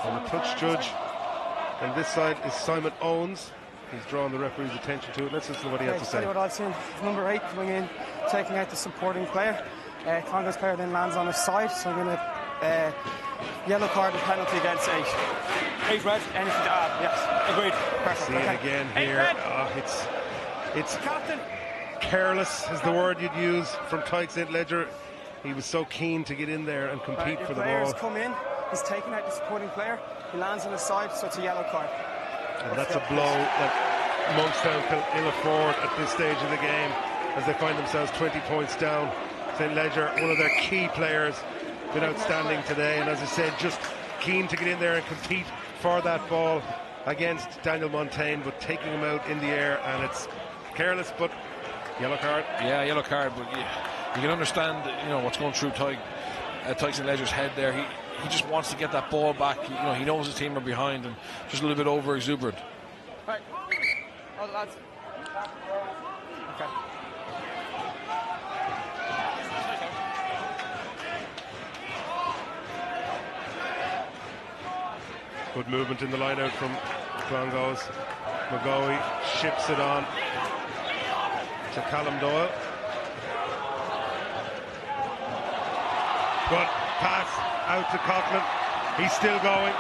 And the touch judge on this side is Simon Owens. He's drawn the referee's attention to it. Let's listen to what he has to say. What I've seen, number 8 coming in, taking out the supporting player. Clongowes player then lands on his side, so I'm going to yellow card and penalty against 8. 8 red, anything to add? Yes, agreed. Perfect. See it again here. It's careless is the word you'd use from Tyke St. Ledger. He was so keen to get in there and compete for the ball. Come in, he's taking out the supporting player, he lands on his side, so it's a yellow card. And that's a blow that Monkstown can ill afford at this stage of the game, as they find themselves 20 points down. St. Ledger, one of their key players, been outstanding today, and as I said, just keen to get in there and compete for that ball against Daniel Montaigne, but taking him out in the air, and it's careless, but yellow card. Yeah, yellow card, but you can understand, you know, what's going through Tyke St. Ledger's head there. He just wants to get that ball back. You know, he knows his team are behind, and just a little bit over exuberant. Right. Oh, lads. Okay. Good movement in the line-out from Clongowes. McGoey ships it on to Callum Doyle. Good pass out to Coughlin. He's still going.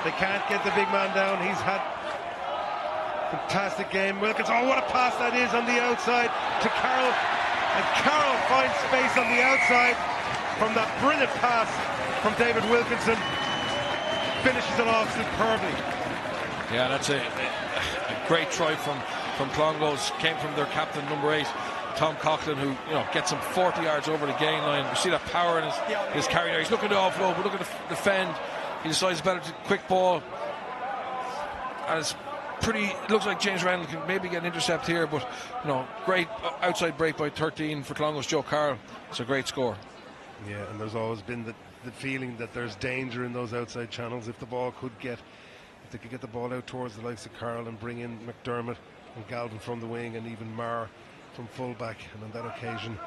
They can't get the big man down. He's had a fantastic game. Wilkins, oh, what a pass that is on the outside to Carroll. And Carroll finds space on the outside from that brilliant pass from David Wilkinson. Finishes it off superbly. Yeah, that's a great try from Clongowes. Came from their captain, number 8, Tom Coughlin, who, you know, gets him 40 yards over the gain line. You see that power in his carry there. He's looking to offload, but looking to defend. He decides better to quick ball. And it looks like James Randall can maybe get an intercept here, but, you know, great outside break by 13 for Clongowes' Joe Carroll. It's a great score. Yeah, and there's always been the feeling that there's danger in those outside channels. If they could get the ball out towards the likes of Carroll and bring in McDermott and Galvin from the wing and even Marr from fullback, and on that occasion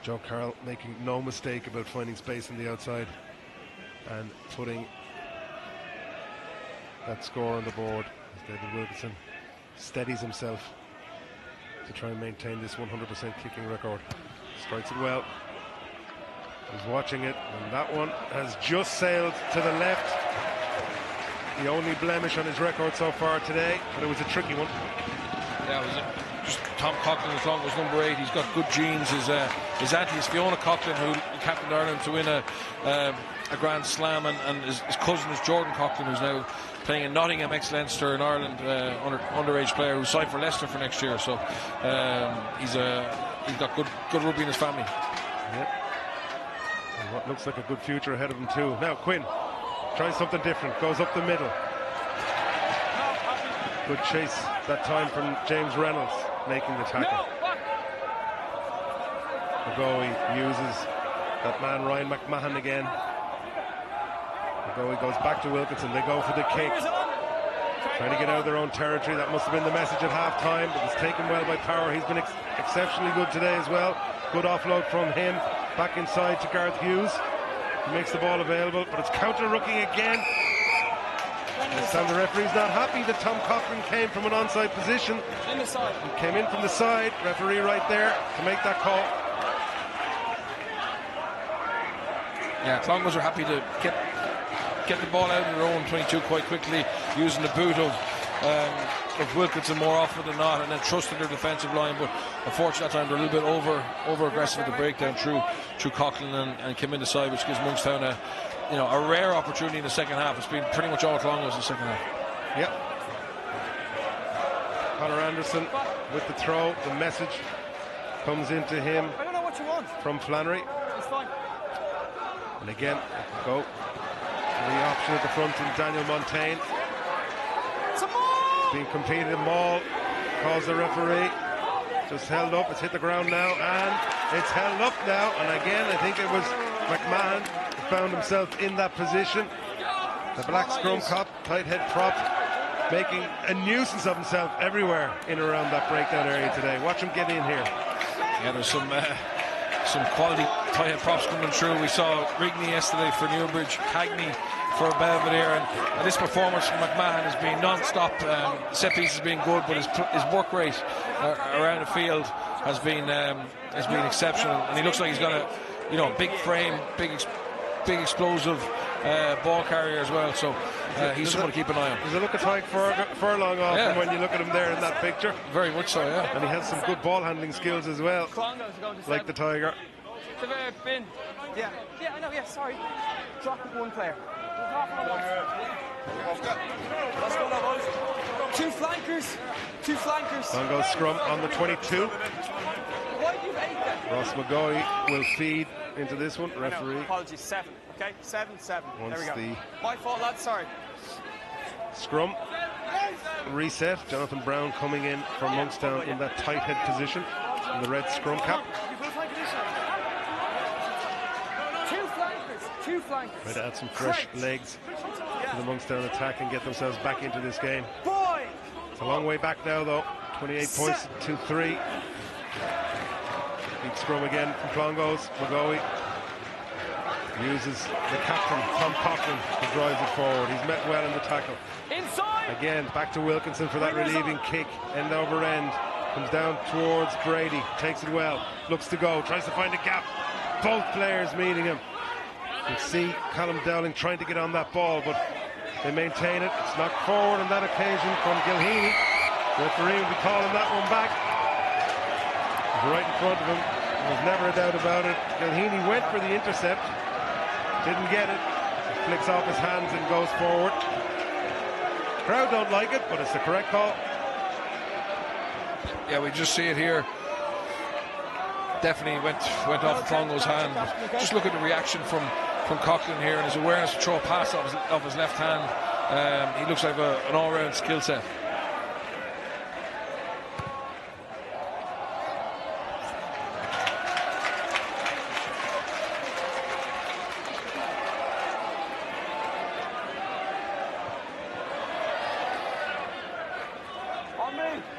Joe Carroll making no mistake about finding space on the outside and putting that score on the board as David Wilkinson steadies himself to try and maintain this 100% kicking record. Strikes it well. He's watching it, and that one has just sailed to the left. The only blemish on his record so far today, but it was a tricky one. Yeah, it was just Tom Coughlin, as long as number 8. He's got good genes. His auntie is Fiona Coughlin, who captained Ireland to win a Grand Slam, and his cousin is Jordan Coughlin, who's now playing in Nottingham, ex-Leinster in Ireland, underage player who signed for Leicester for next year. So he's got good rugby in his family. Yep. And what looks like a good future ahead of him too. Now Quinn tries something different, goes up the middle. Good chase that time from James Reynolds, making the tackle. McGoey uses that man Ryan McMahon again. McGoey goes back to Wilkinson. They go for the kick, trying to get out of their own territory. That must have been the message at half time, but it's taken well by Power. He's been exceptionally good today as well. Good offload from him, back inside to Gareth Hughes. He makes the ball available, but it's counter-rucking again. This time the referee's not happy that Tom Coughlin came from an onside position. He came in from the side, referee right there to make that call. Yeah, Clongowes are happy to get the ball out of their own 22 quite quickly, using the boot of of Wilkinson more often than not, and then trusted their defensive line. But unfortunately, that time they're a little bit over aggressive with the breakdown through Coughlin and came in the side, which gives Monkstown a rare opportunity in the second half. It's been pretty much all Clongowes in the second half. Yep. Conor Anderson with the throw. The message comes into him from Flannery. It's fine. And again, go. The option at the front from Daniel Montaigne. It's being competed in maul. Calls the referee. Just held up. It's hit the ground now. And it's held up now. And again, I think it was McMahon who found himself in that position. The black scrum cop, tight head prop, making a nuisance of himself everywhere in and around that breakdown area today. Watch him get in here. Yeah, there's some quality tight head props coming through. We saw Rigney yesterday for Newbridge, Cagney for Belvedere, and this performance from McMahon has been non-stop. Set piece has been good, but his work rate around the field has been exceptional, and he looks like he's got a big frame, big explosive ball carrier as well. So he's someone to keep an eye on. Does it look a tight furlong off from when you look at him there in that picture? Very much so, yeah. And he has some good ball handling skills as well, like the Tiger. Yeah, I know, yeah, sorry. Dropped one player. Two flankers. Clongowes scrum on the 22. Why do you hate that? Ross McGoey will feed into this one. Referee. Apologies, 7. Okay, 7. Once there we go. the My fault, lads, sorry. Scrum reset. Jonathan Brown coming in from Monkstown in that tight head position in the red scrum cap. Two flankers. Try to add some fresh legs to the Monkstown attack and get themselves back into this game. It's a long way back now, though. 28 points to 3. Big scrum again from Clongowes. McGoey uses the captain, Tom Coughlin, to drive it forward. He's met well in the tackle. Inside. Again, back to Wilkinson for that relieving kick. End over end. Comes down towards Brady. Takes it well. Looks to go. Tries to find a gap. Both players meeting him. You see Callum Dowling trying to get on that ball, but they maintain it. It's knocked forward on that occasion from Gilheany. The referee will be calling that one back. It was right in front of him. There's never a doubt about it. Gilheany went for the intercept. Didn't get it. It flicks off his hands and goes forward. Crowd don't like it, but it's the correct call. Yeah, we just see it here. Definitely went off Clongowes' hand. But just look at the reaction from Coughlin here and his awareness to throw a pass off his left hand. He looks like an all-round skill set.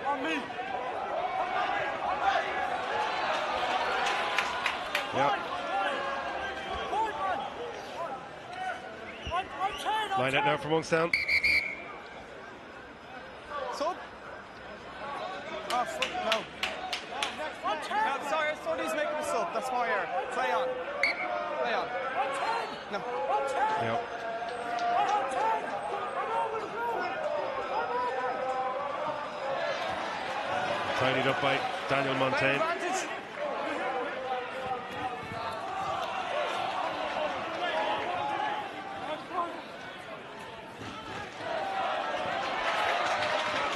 On me. Yep. Line out now for Monkstown. Sub? Oh, no. No, sorry, I thought he was making a sub. That's my error. Play on. No. Yep. Tidied up by Daniel Montaigne.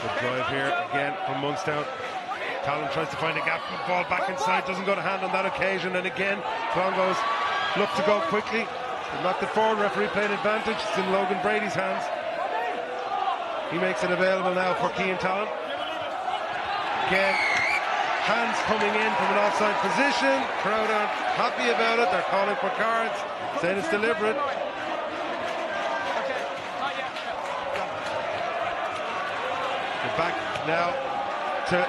Good drive here again from Monkstown. Colin tries to find a gap, the ball back inside, doesn't go to hand on that occasion, and again Clongowes look to go quickly. They knocked it forward, referee playing advantage. It's in Logan Brady's hands. He makes it available now for Cian Talon. Again, hands coming in from an offside position. Crowd aren't happy about it. They're calling for cards, saying it's deliberate. We're back now to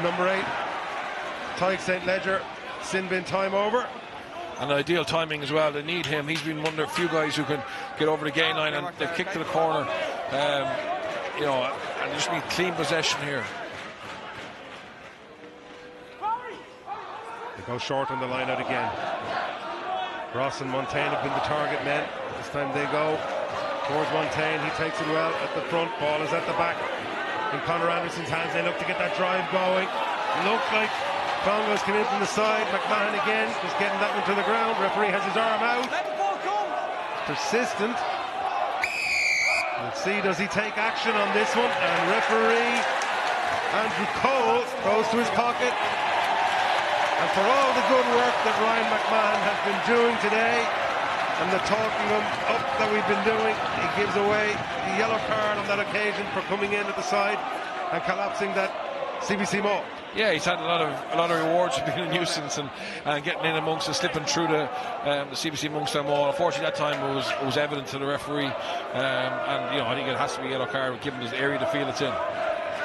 number 8, Tyke St. Ledger. Sin bin time over. And ideal timing as well. They need him. He's been one of the few guys who can get over the gain line, and they've kicked to the corner. And they just need clean possession here. They go short on the line out again. Ross and Montaigne have been the target men. This time they go towards Montaigne. He takes it well at the front. Ball is at the back. in Conor Anderson's hands. They look to get that drive going. Looked like Clongowes came in from the side. McMahon again, just getting that one to the ground. Referee has his arm out. Persistent. Let's see, does he take action on this one? And referee Andrew Cole goes to his pocket. And for all the good work that Ryan McMahon has been doing today, and the talking him up that we've been doing, he gives away the yellow card on that occasion for coming in at the side and collapsing that CBC Mo. Yeah, he's had a lot of rewards for being a nuisance and getting in amongst and slipping through the CBC Monkstown Mall. Unfortunately, that time it was evident to the referee, and I think it has to be a yellow card given the area to feel it's in.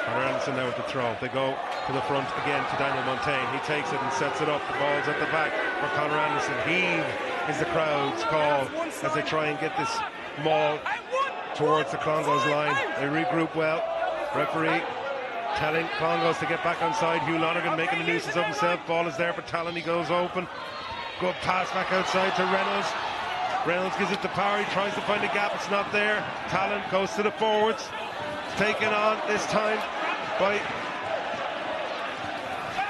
Conor Anderson now with the throw. They go to the front again to Daniel Montaigne. He takes it and sets it up. The ball's at the back for Conor Anderson. Heave is the crowd's call as they try and get this maul towards the Clongowes line. They regroup well. Referee telling Clongowes to get back on side. Hugh Lonergan making a nuisance of himself. Ball is there for Talon. He goes open. Good pass back outside to Reynolds. Reynolds gives it to Parry. Tries to find a gap. It's not there. Talon goes to the forwards. Taken on this time by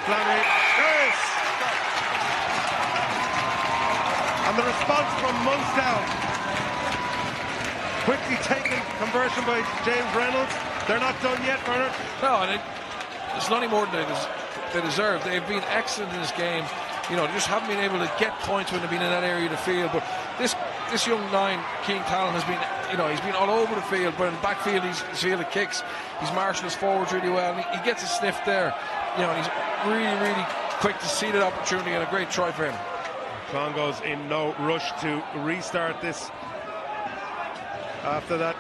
Flannery. Yes! And the response from Monkstown. Quickly taken conversion by James Reynolds. They're not done yet, Bernard. No, and it's nothing more than they deserve. They've been excellent in this game. They just haven't been able to get points when they've been in that area of the field. But this young nine, Keane Talon, has been, he's been all over the field, but in the backfield he's fielded kicks. He's marshaled his forwards really well. And he gets a sniff there. And he's really, really quick to see that opportunity, and a great try for him. Clongowes in no rush to restart this after that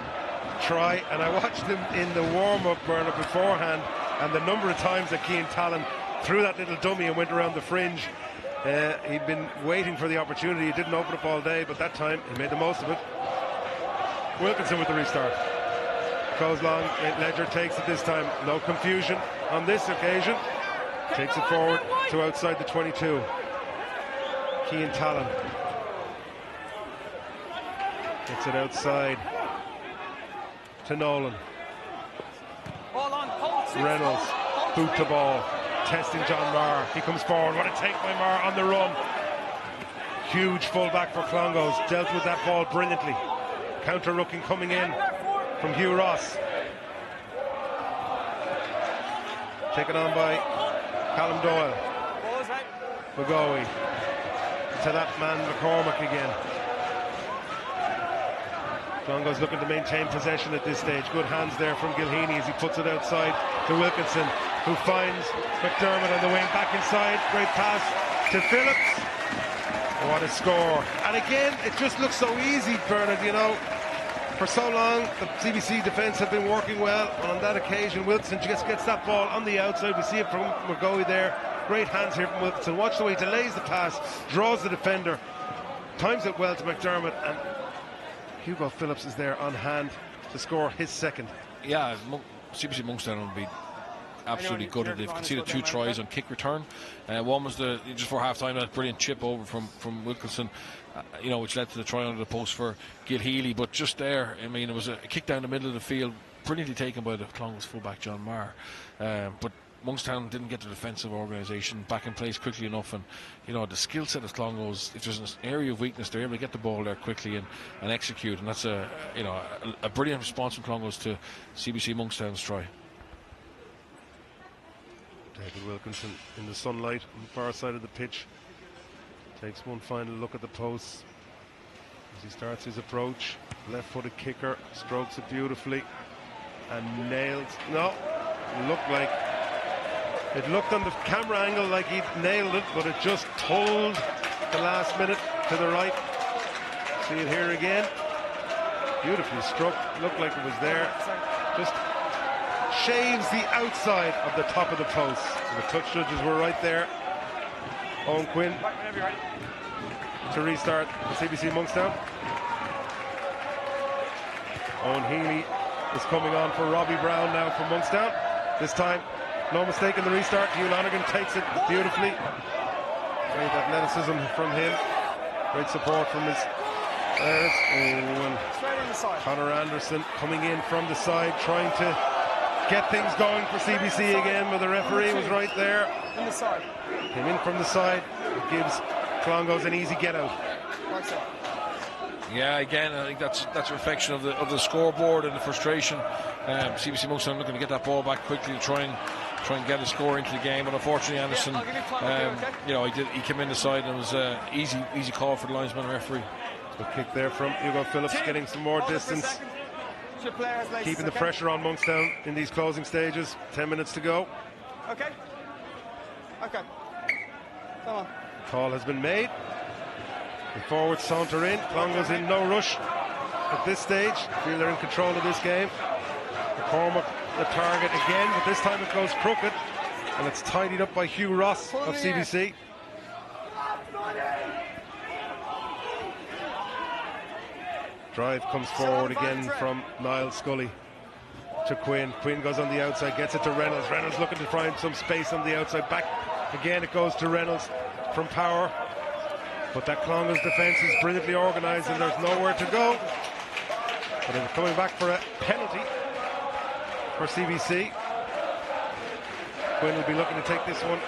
try, and I watched him in the warm-up, Bernard, beforehand, and the number of times that Keane Talon threw that little dummy and went around the fringe. He'd been waiting for the opportunity. He didn't open up all day, but that time he made the most of it. Wilkinson with the restart. Goes long. Ledger takes it this time. No confusion on this occasion. Takes it forward to outside the 22. Keane Talon gets it outside to Nolan. Reynolds, boot to ball, testing John Maher. He comes forward. What a take by Maher on the run. Huge fullback for Clongowes. Dealt with that ball brilliantly. Counter rucking coming in from Hugh Ross. Taken on by Callum Doyle. McGoey to that man McCormack again. Clongowes looking to maintain possession at this stage. Good hands there from Gilheany as he puts it outside to Wilkinson, who finds McDermott on the wing back inside. Great pass to Phillips. What a score. And again, it just looks so easy, Bernard, For so long, the CBC defence have been working well. And on that occasion, Wilkinson just gets that ball on the outside. We see it from McGoey there. Great hands here from Wilkinson. Watch the way he delays the pass, draws the defender, times it well to McDermott, and Hugo Phillips is there on hand to score his second. Yeah, CBC Monkstown will be absolutely gutted. They've conceded 2 tries on kick return. One was just before half time, that brilliant chip over from Wilkinson, which led to the try under the post for Gilheany. But just there, it was a kick down the middle of the field, brilliantly taken by the Clongowes fullback John Maher. But Monkstown didn't get the defensive organisation back in place quickly enough, and the skill set of Clongowes, if there's an area of weakness, they're able to get the ball there quickly and execute, and that's a brilliant response from Clongowes to CBC Monkstown's try. David Wilkinson in the sunlight on the far side of the pitch takes one final look at the posts as he starts his approach. Left-footed kicker, strokes it beautifully and nails. No, it looked on the camera angle like he'd nailed it, but it just pulled the last minute to the right. See it here again. Beautifully struck. Looked like it was there. Just shaves the outside of the top of the post. The touch judges were right there. Owen Quinn to restart the CBC Monkstown. Owen Healy is coming on for Robbie Brown now from Monkstown. This time, no mistake in the restart. Hugh Lonergan takes it beautifully. Great athleticism from him. Great support from his players. Conor Anderson coming in from the side, trying to get things going for CBC again, but the referee was right there. In the side. Came in from the side. It gives Clongowes an easy get out. Yeah, again, I think that's a reflection of the scoreboard and the frustration. CBC Monkstown looking to get that ball back quickly to try and get a score into the game, but unfortunately Anderson, he came in the side and it was easy call for the linesman referee. Good kick there from Hugo Phillips, getting some more distance, keeping the pressure on Monkstown in these closing stages. 10 minutes to go. Okay. Come on. Call has been made. The forwards saunter in. Clongowes in no rush at this stage. Feel they're in control of this game. McCormack the target again, but this time it goes crooked, and it's tidied up by Hugh Ross of CBC. Drive comes forward again from Niall Scully to Quinn. Quinn goes on the outside, gets it to Reynolds. Reynolds looking to find some space on the outside. Back again, it goes to Reynolds from Power. But that Clongowes defence is brilliantly organised and there's nowhere to go. But they're coming back for a penalty for CBC. Quinn will be looking to take this one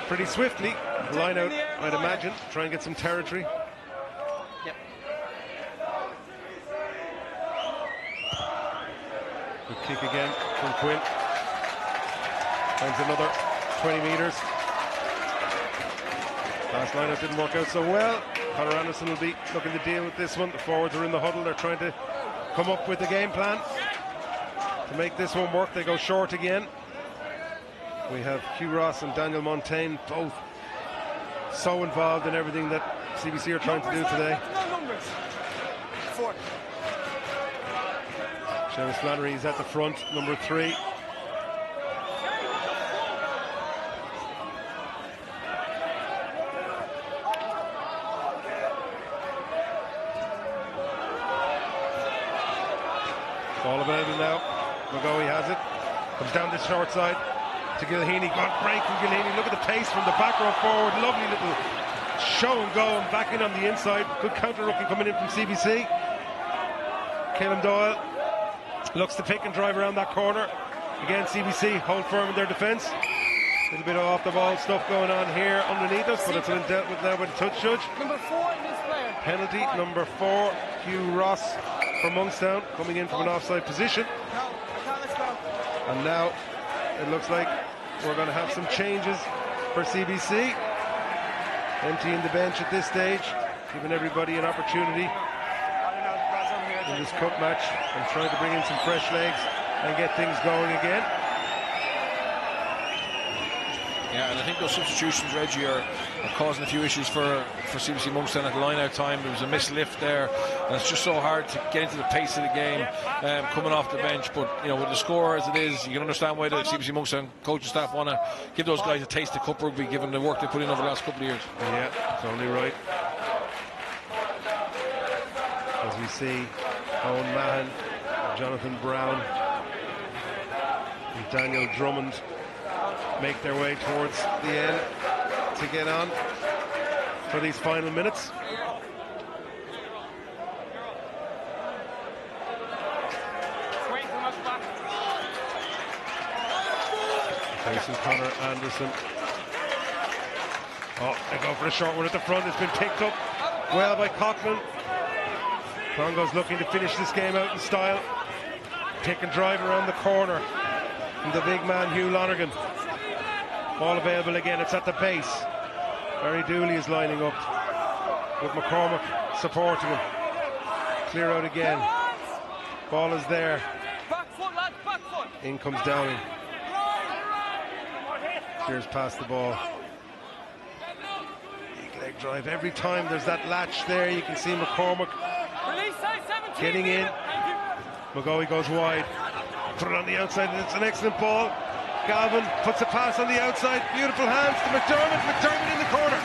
pretty swiftly. Line out, I'd imagine. Try and get some territory. Yep. Good kick again from Quinn. Finds another 20 metres. Last line-out didn't work out so well. Conor Anderson will be looking to deal with this one. The forwards are in the huddle. They're trying to come up with a game plan to make this one work. They go short again. We have Hugh Ross and Daniel Montaigne both so involved in everything that CBC are trying to do today. Seamus Flannery is at the front, number 3. Ball available now. McGoey has it. Comes down the short side to Gilheany. Got break from Gilheany. Look at the pace from the back row forward. Lovely little show and go and back in on the inside. Good counter rookie coming in from CBC. Caleb Doyle looks to pick and drive around that corner. Again, CBC hold firm in their defence. A little bit of off the ball stuff going on here underneath us, but it's been dealt with now by the touch judge. Number 4 in this player. Penalty, number 4, Hugh Ross from Monkstown, coming in from an offside position. And now it looks like we're going to have some changes for CBC. Emptying the bench at this stage, giving everybody an opportunity in this cup match and trying to bring in some fresh legs and get things going again. Yeah, and I think those substitutions, Reggie, are causing a few issues for CBC Monkstown at the line-out time. There was a mislift there, and it's just so hard to get into the pace of the game coming off the bench. But, you know, with the score as it is, you can understand why the CBC Monkstown coaching staff want to give those guys a taste of cup rugby, given the work they put in over the last couple of years. Yeah, it's only right. As we see Owen Mahan, Jonathan Brown, and Daniel Drummond make their way towards the end to get on for these final minutes. Facing Conor Anderson. Oh, they go for a short one at the front. It's been picked up well by Coughlin. Clongowes looking to finish this game out in style. Pick and drive around the corner from the big man Hugh Lonergan. Ball available again, it's at the base. Barry Dooley is lining up with McCormack supporting him. Clear out again. Ball is there. In comes Downing. Clears past the ball. Big leg drive. Every time there's that latch there, you can see McCormack getting in. McGoey goes wide. Put it on the outside, and it's an excellent ball. Galvin puts a pass on the outside. Beautiful hands to McDermott. McDermott in the corner.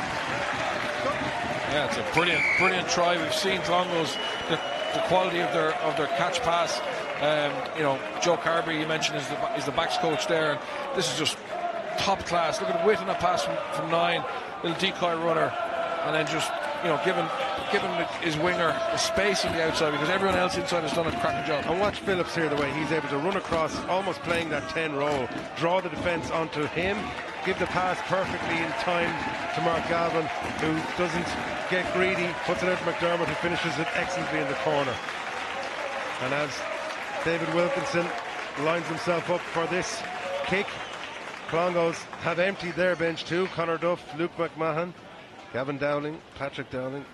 Yeah, it's a brilliant try. We've seen Clongowes, the quality of their catch pass. You know, Joe Carberry, you mentioned, is the backs coach there. And this is just top class. Look at the width on that pass from 9. Little decoy runner, and then just giving his winger the space on the outside, because everyone else inside has done a cracking job. And watch Phillips here, the way he's able to run across, almost playing that 10 role, draw the defence onto him, give the pass perfectly in time to Mark Galvin, who doesn't get greedy, puts it out to McDermott, who finishes it excellently in the corner. And as David Wilkinson lines himself up for this kick, Clongowes have emptied their bench too. Conor Duff, Luke McMahon, Gavin Dowling, Patrick Dowling,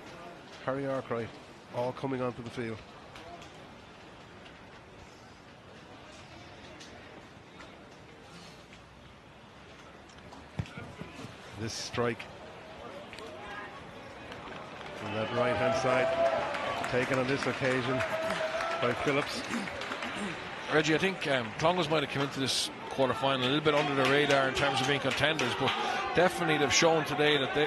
Harry Arkwright, all coming onto the field. This strike from that right hand side, taken on this occasion by Phillips. Reggie, I think Clongowes might have come into this quarter-final a little bit under the radar in terms of being contenders, but definitely they've shown today that they,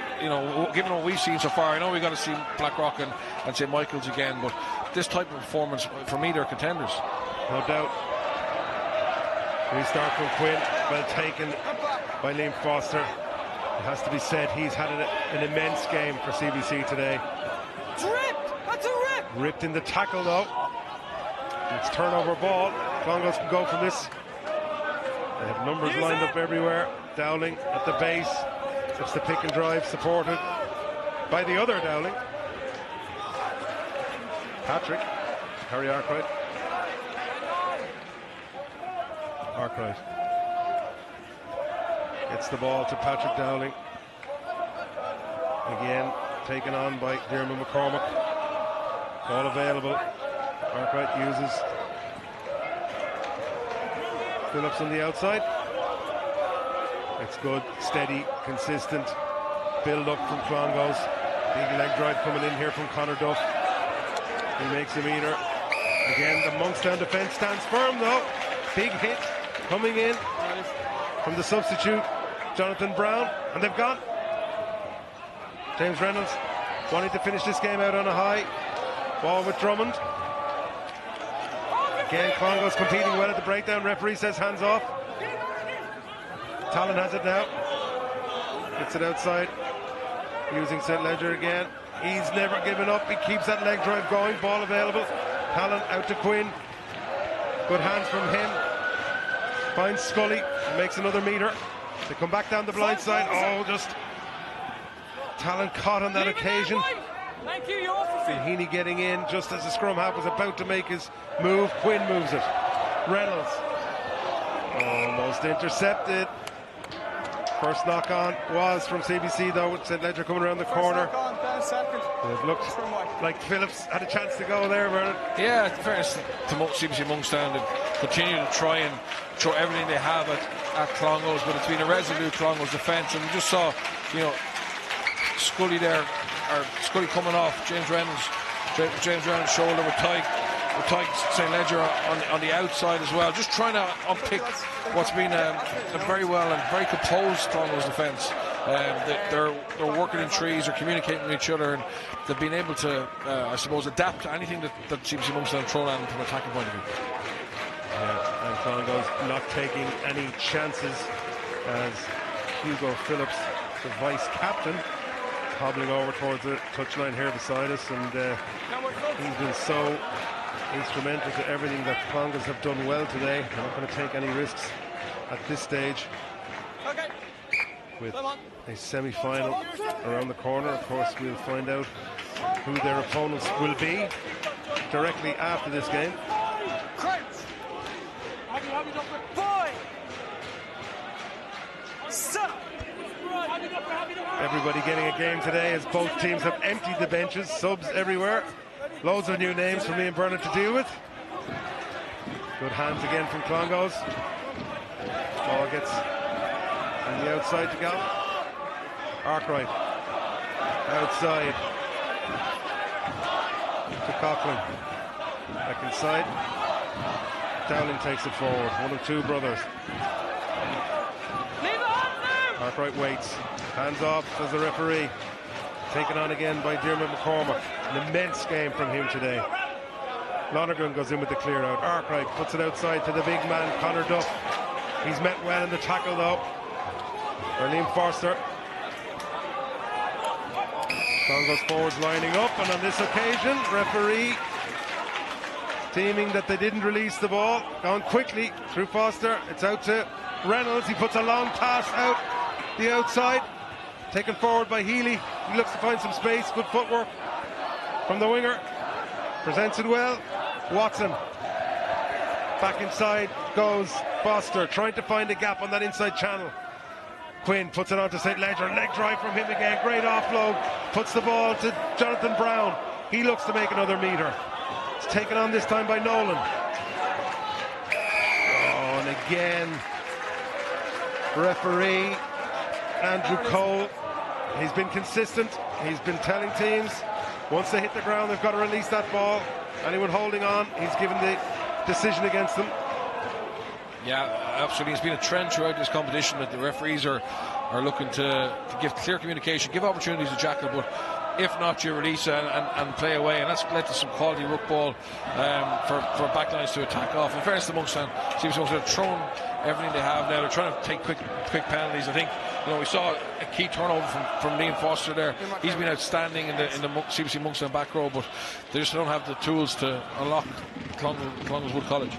given what we've seen so far, I know we've got to see Blackrock and St. Michael's again, but this type of performance, for me, they're contenders. No doubt. Restart from Quinn, well taken by Liam Foster. It has to be said, he's had an immense game for CBC today. It's ripped! That's a rip! Ripped in the tackle though. It's turnover ball. Clongowes can go from this. They have numbers lined up everywhere. Dowling at the base. It's the pick and drive, supported by the other Dowling. Patrick. Harry Arkwright. Arkwright gets the ball to Patrick Dowling. Again, taken on by Diarmuid McCormack. Ball available. Arkwright uses Phillips on the outside. It's good, steady, consistent build up from Clongowes. Big leg drive coming in here from Conor Duff. He makes a meter. Again, the Monkstown defence stands firm though. Big hit coming in from the substitute, Jonathan Brown, and they've gone. James Reynolds wanting to finish this game out on a high. Ball with Drummond. Again, Clongowes competing well at the breakdown. Referee says hands off. Talon has it now. Gets it outside. Using St. Ledger again. He's never given up. He keeps that leg drive going. Ball available. Talon out to Quinn. Good hands from him. Finds Scully. Makes another meter. They come back down the blind side. Oh, just Talon caught on that occasion. Thank you, you're off. Heaney getting in just as the scrum half was about to make his move. Quinn moves it. Reynolds almost intercepted. First knock on was from CBC though, with St. Ledger coming around the corner. It looked like Phillips had a chance to go there, Bernard. Yeah, in fairness to CBC Monkstown, they continue to try and throw everything they have at Clongowes, but it's been a resolute Clongowes defence, and we just saw, Scully there, or Scully coming off James Reynolds' shoulder with Tyke St. Ledger on the outside as well, just trying to unpick what's been a very well and very composed Clongowes defence. They're working in trees, they're communicating with each other, and they've been able to, I suppose, adapt to anything that CBC Monkstown have thrown at them from an attacking point of view. And Clongowes not taking any chances, as Hugo Phillips, the vice captain, hobbling over towards the touchline here beside us, and he's been so instrumental to everything that Clongowes have done well today. They're not going to take any risks at this stage. With a semi-final around the corner, of course, we'll find out who their opponents will be directly after this game. Everybody getting a game today, as both teams have emptied the benches, subs everywhere. Loads of new names for me and Bernard to deal with. Good hands again from Clongowes. Ball gets on the outside to go. Arkwright outside to Coughlin. Back inside. Dowling takes it forward. One of two brothers. Arkwright waits. Hands off as the referee. Taken on again by Diarmuid McCormack. An immense game from him today. Lonergan goes in with the clear out. Arkwright puts it outside to the big man, Conor Duff. He's met well in the tackle though. Liam Forster. Clongowes forwards lining up, and on this occasion, referee deeming that they didn't release the ball. Gone quickly through Foster. It's out to Reynolds. He puts a long pass out the outside. Taken forward by Healy. He looks to find some space. Good footwork from the winger. Presents it well. Watson. Back inside goes Foster, trying to find a gap on that inside channel. Quinn puts it on to St. Ledger. Leg drive from him again. Great offload. Puts the ball to Jonathan Brown. He looks to make another meter. It's taken on this time by Nolan. Oh, and again, referee Andrew Cole. He's been consistent. He's been telling teams once they hit the ground, they've got to release that ball. Anyone holding on, he's given the decision against them. Yeah, absolutely. It's been a trend throughout this competition that the referees are looking to give clear communication, give opportunities to Jackal, but if not, you release and play away, and that's led to some quality ruck ball for backlines to attack off. In fairness to Monkstown, CBC Monkstown have thrown everything they have now. They're trying to take quick penalties. I think we saw a key turnover from Liam Foster there. He's been outstanding in the CBC Monkstown back row, but they just don't have the tools to unlock Clongowes Wood College.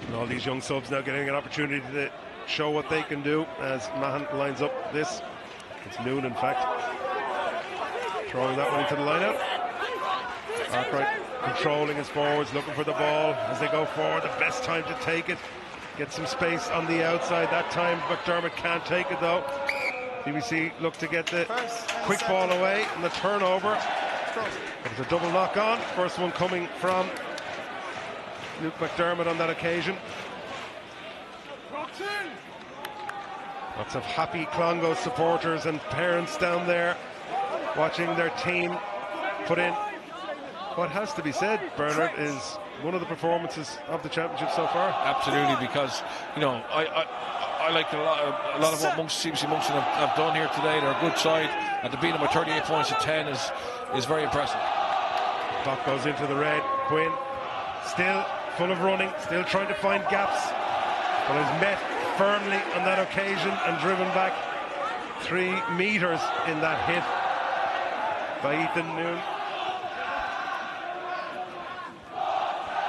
And all these young subs now getting an opportunity to show what they can do as Mahan lines up this. It's noon, in fact. Throwing that one into the line-out. Arkwright controlling his forwards, looking for the ball as they go forward. The best time to take it. Get some space on the outside. That time McDermott can't take it, though. CBC look to get the quick ball away and the turnover. It's a double knock on. First one coming from Luke McDermott on that occasion. Lots of happy Clongowes supporters and parents down there watching their team put in what has to be said, Bernard, is one of the performances of the championship so far. Absolutely, because I like a lot of what CBC Monkstown have done here today. They're a good side, and to beat them by 38 points to 10 is very impressive. Clock goes into the red. Quinn still full of running, still trying to find gaps, but is met firmly on that occasion and driven back 3 meters in that hit by Ethan Noon.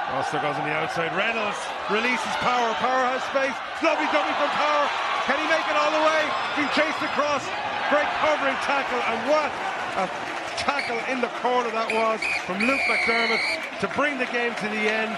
Foster goes on the outside. Reynolds releases Power. Power has space. Lovely dummy from Power. Can he make it all the way? Being chased across. Great covering tackle, and what a tackle in the corner that was from Luke McDermott to bring the game to the end.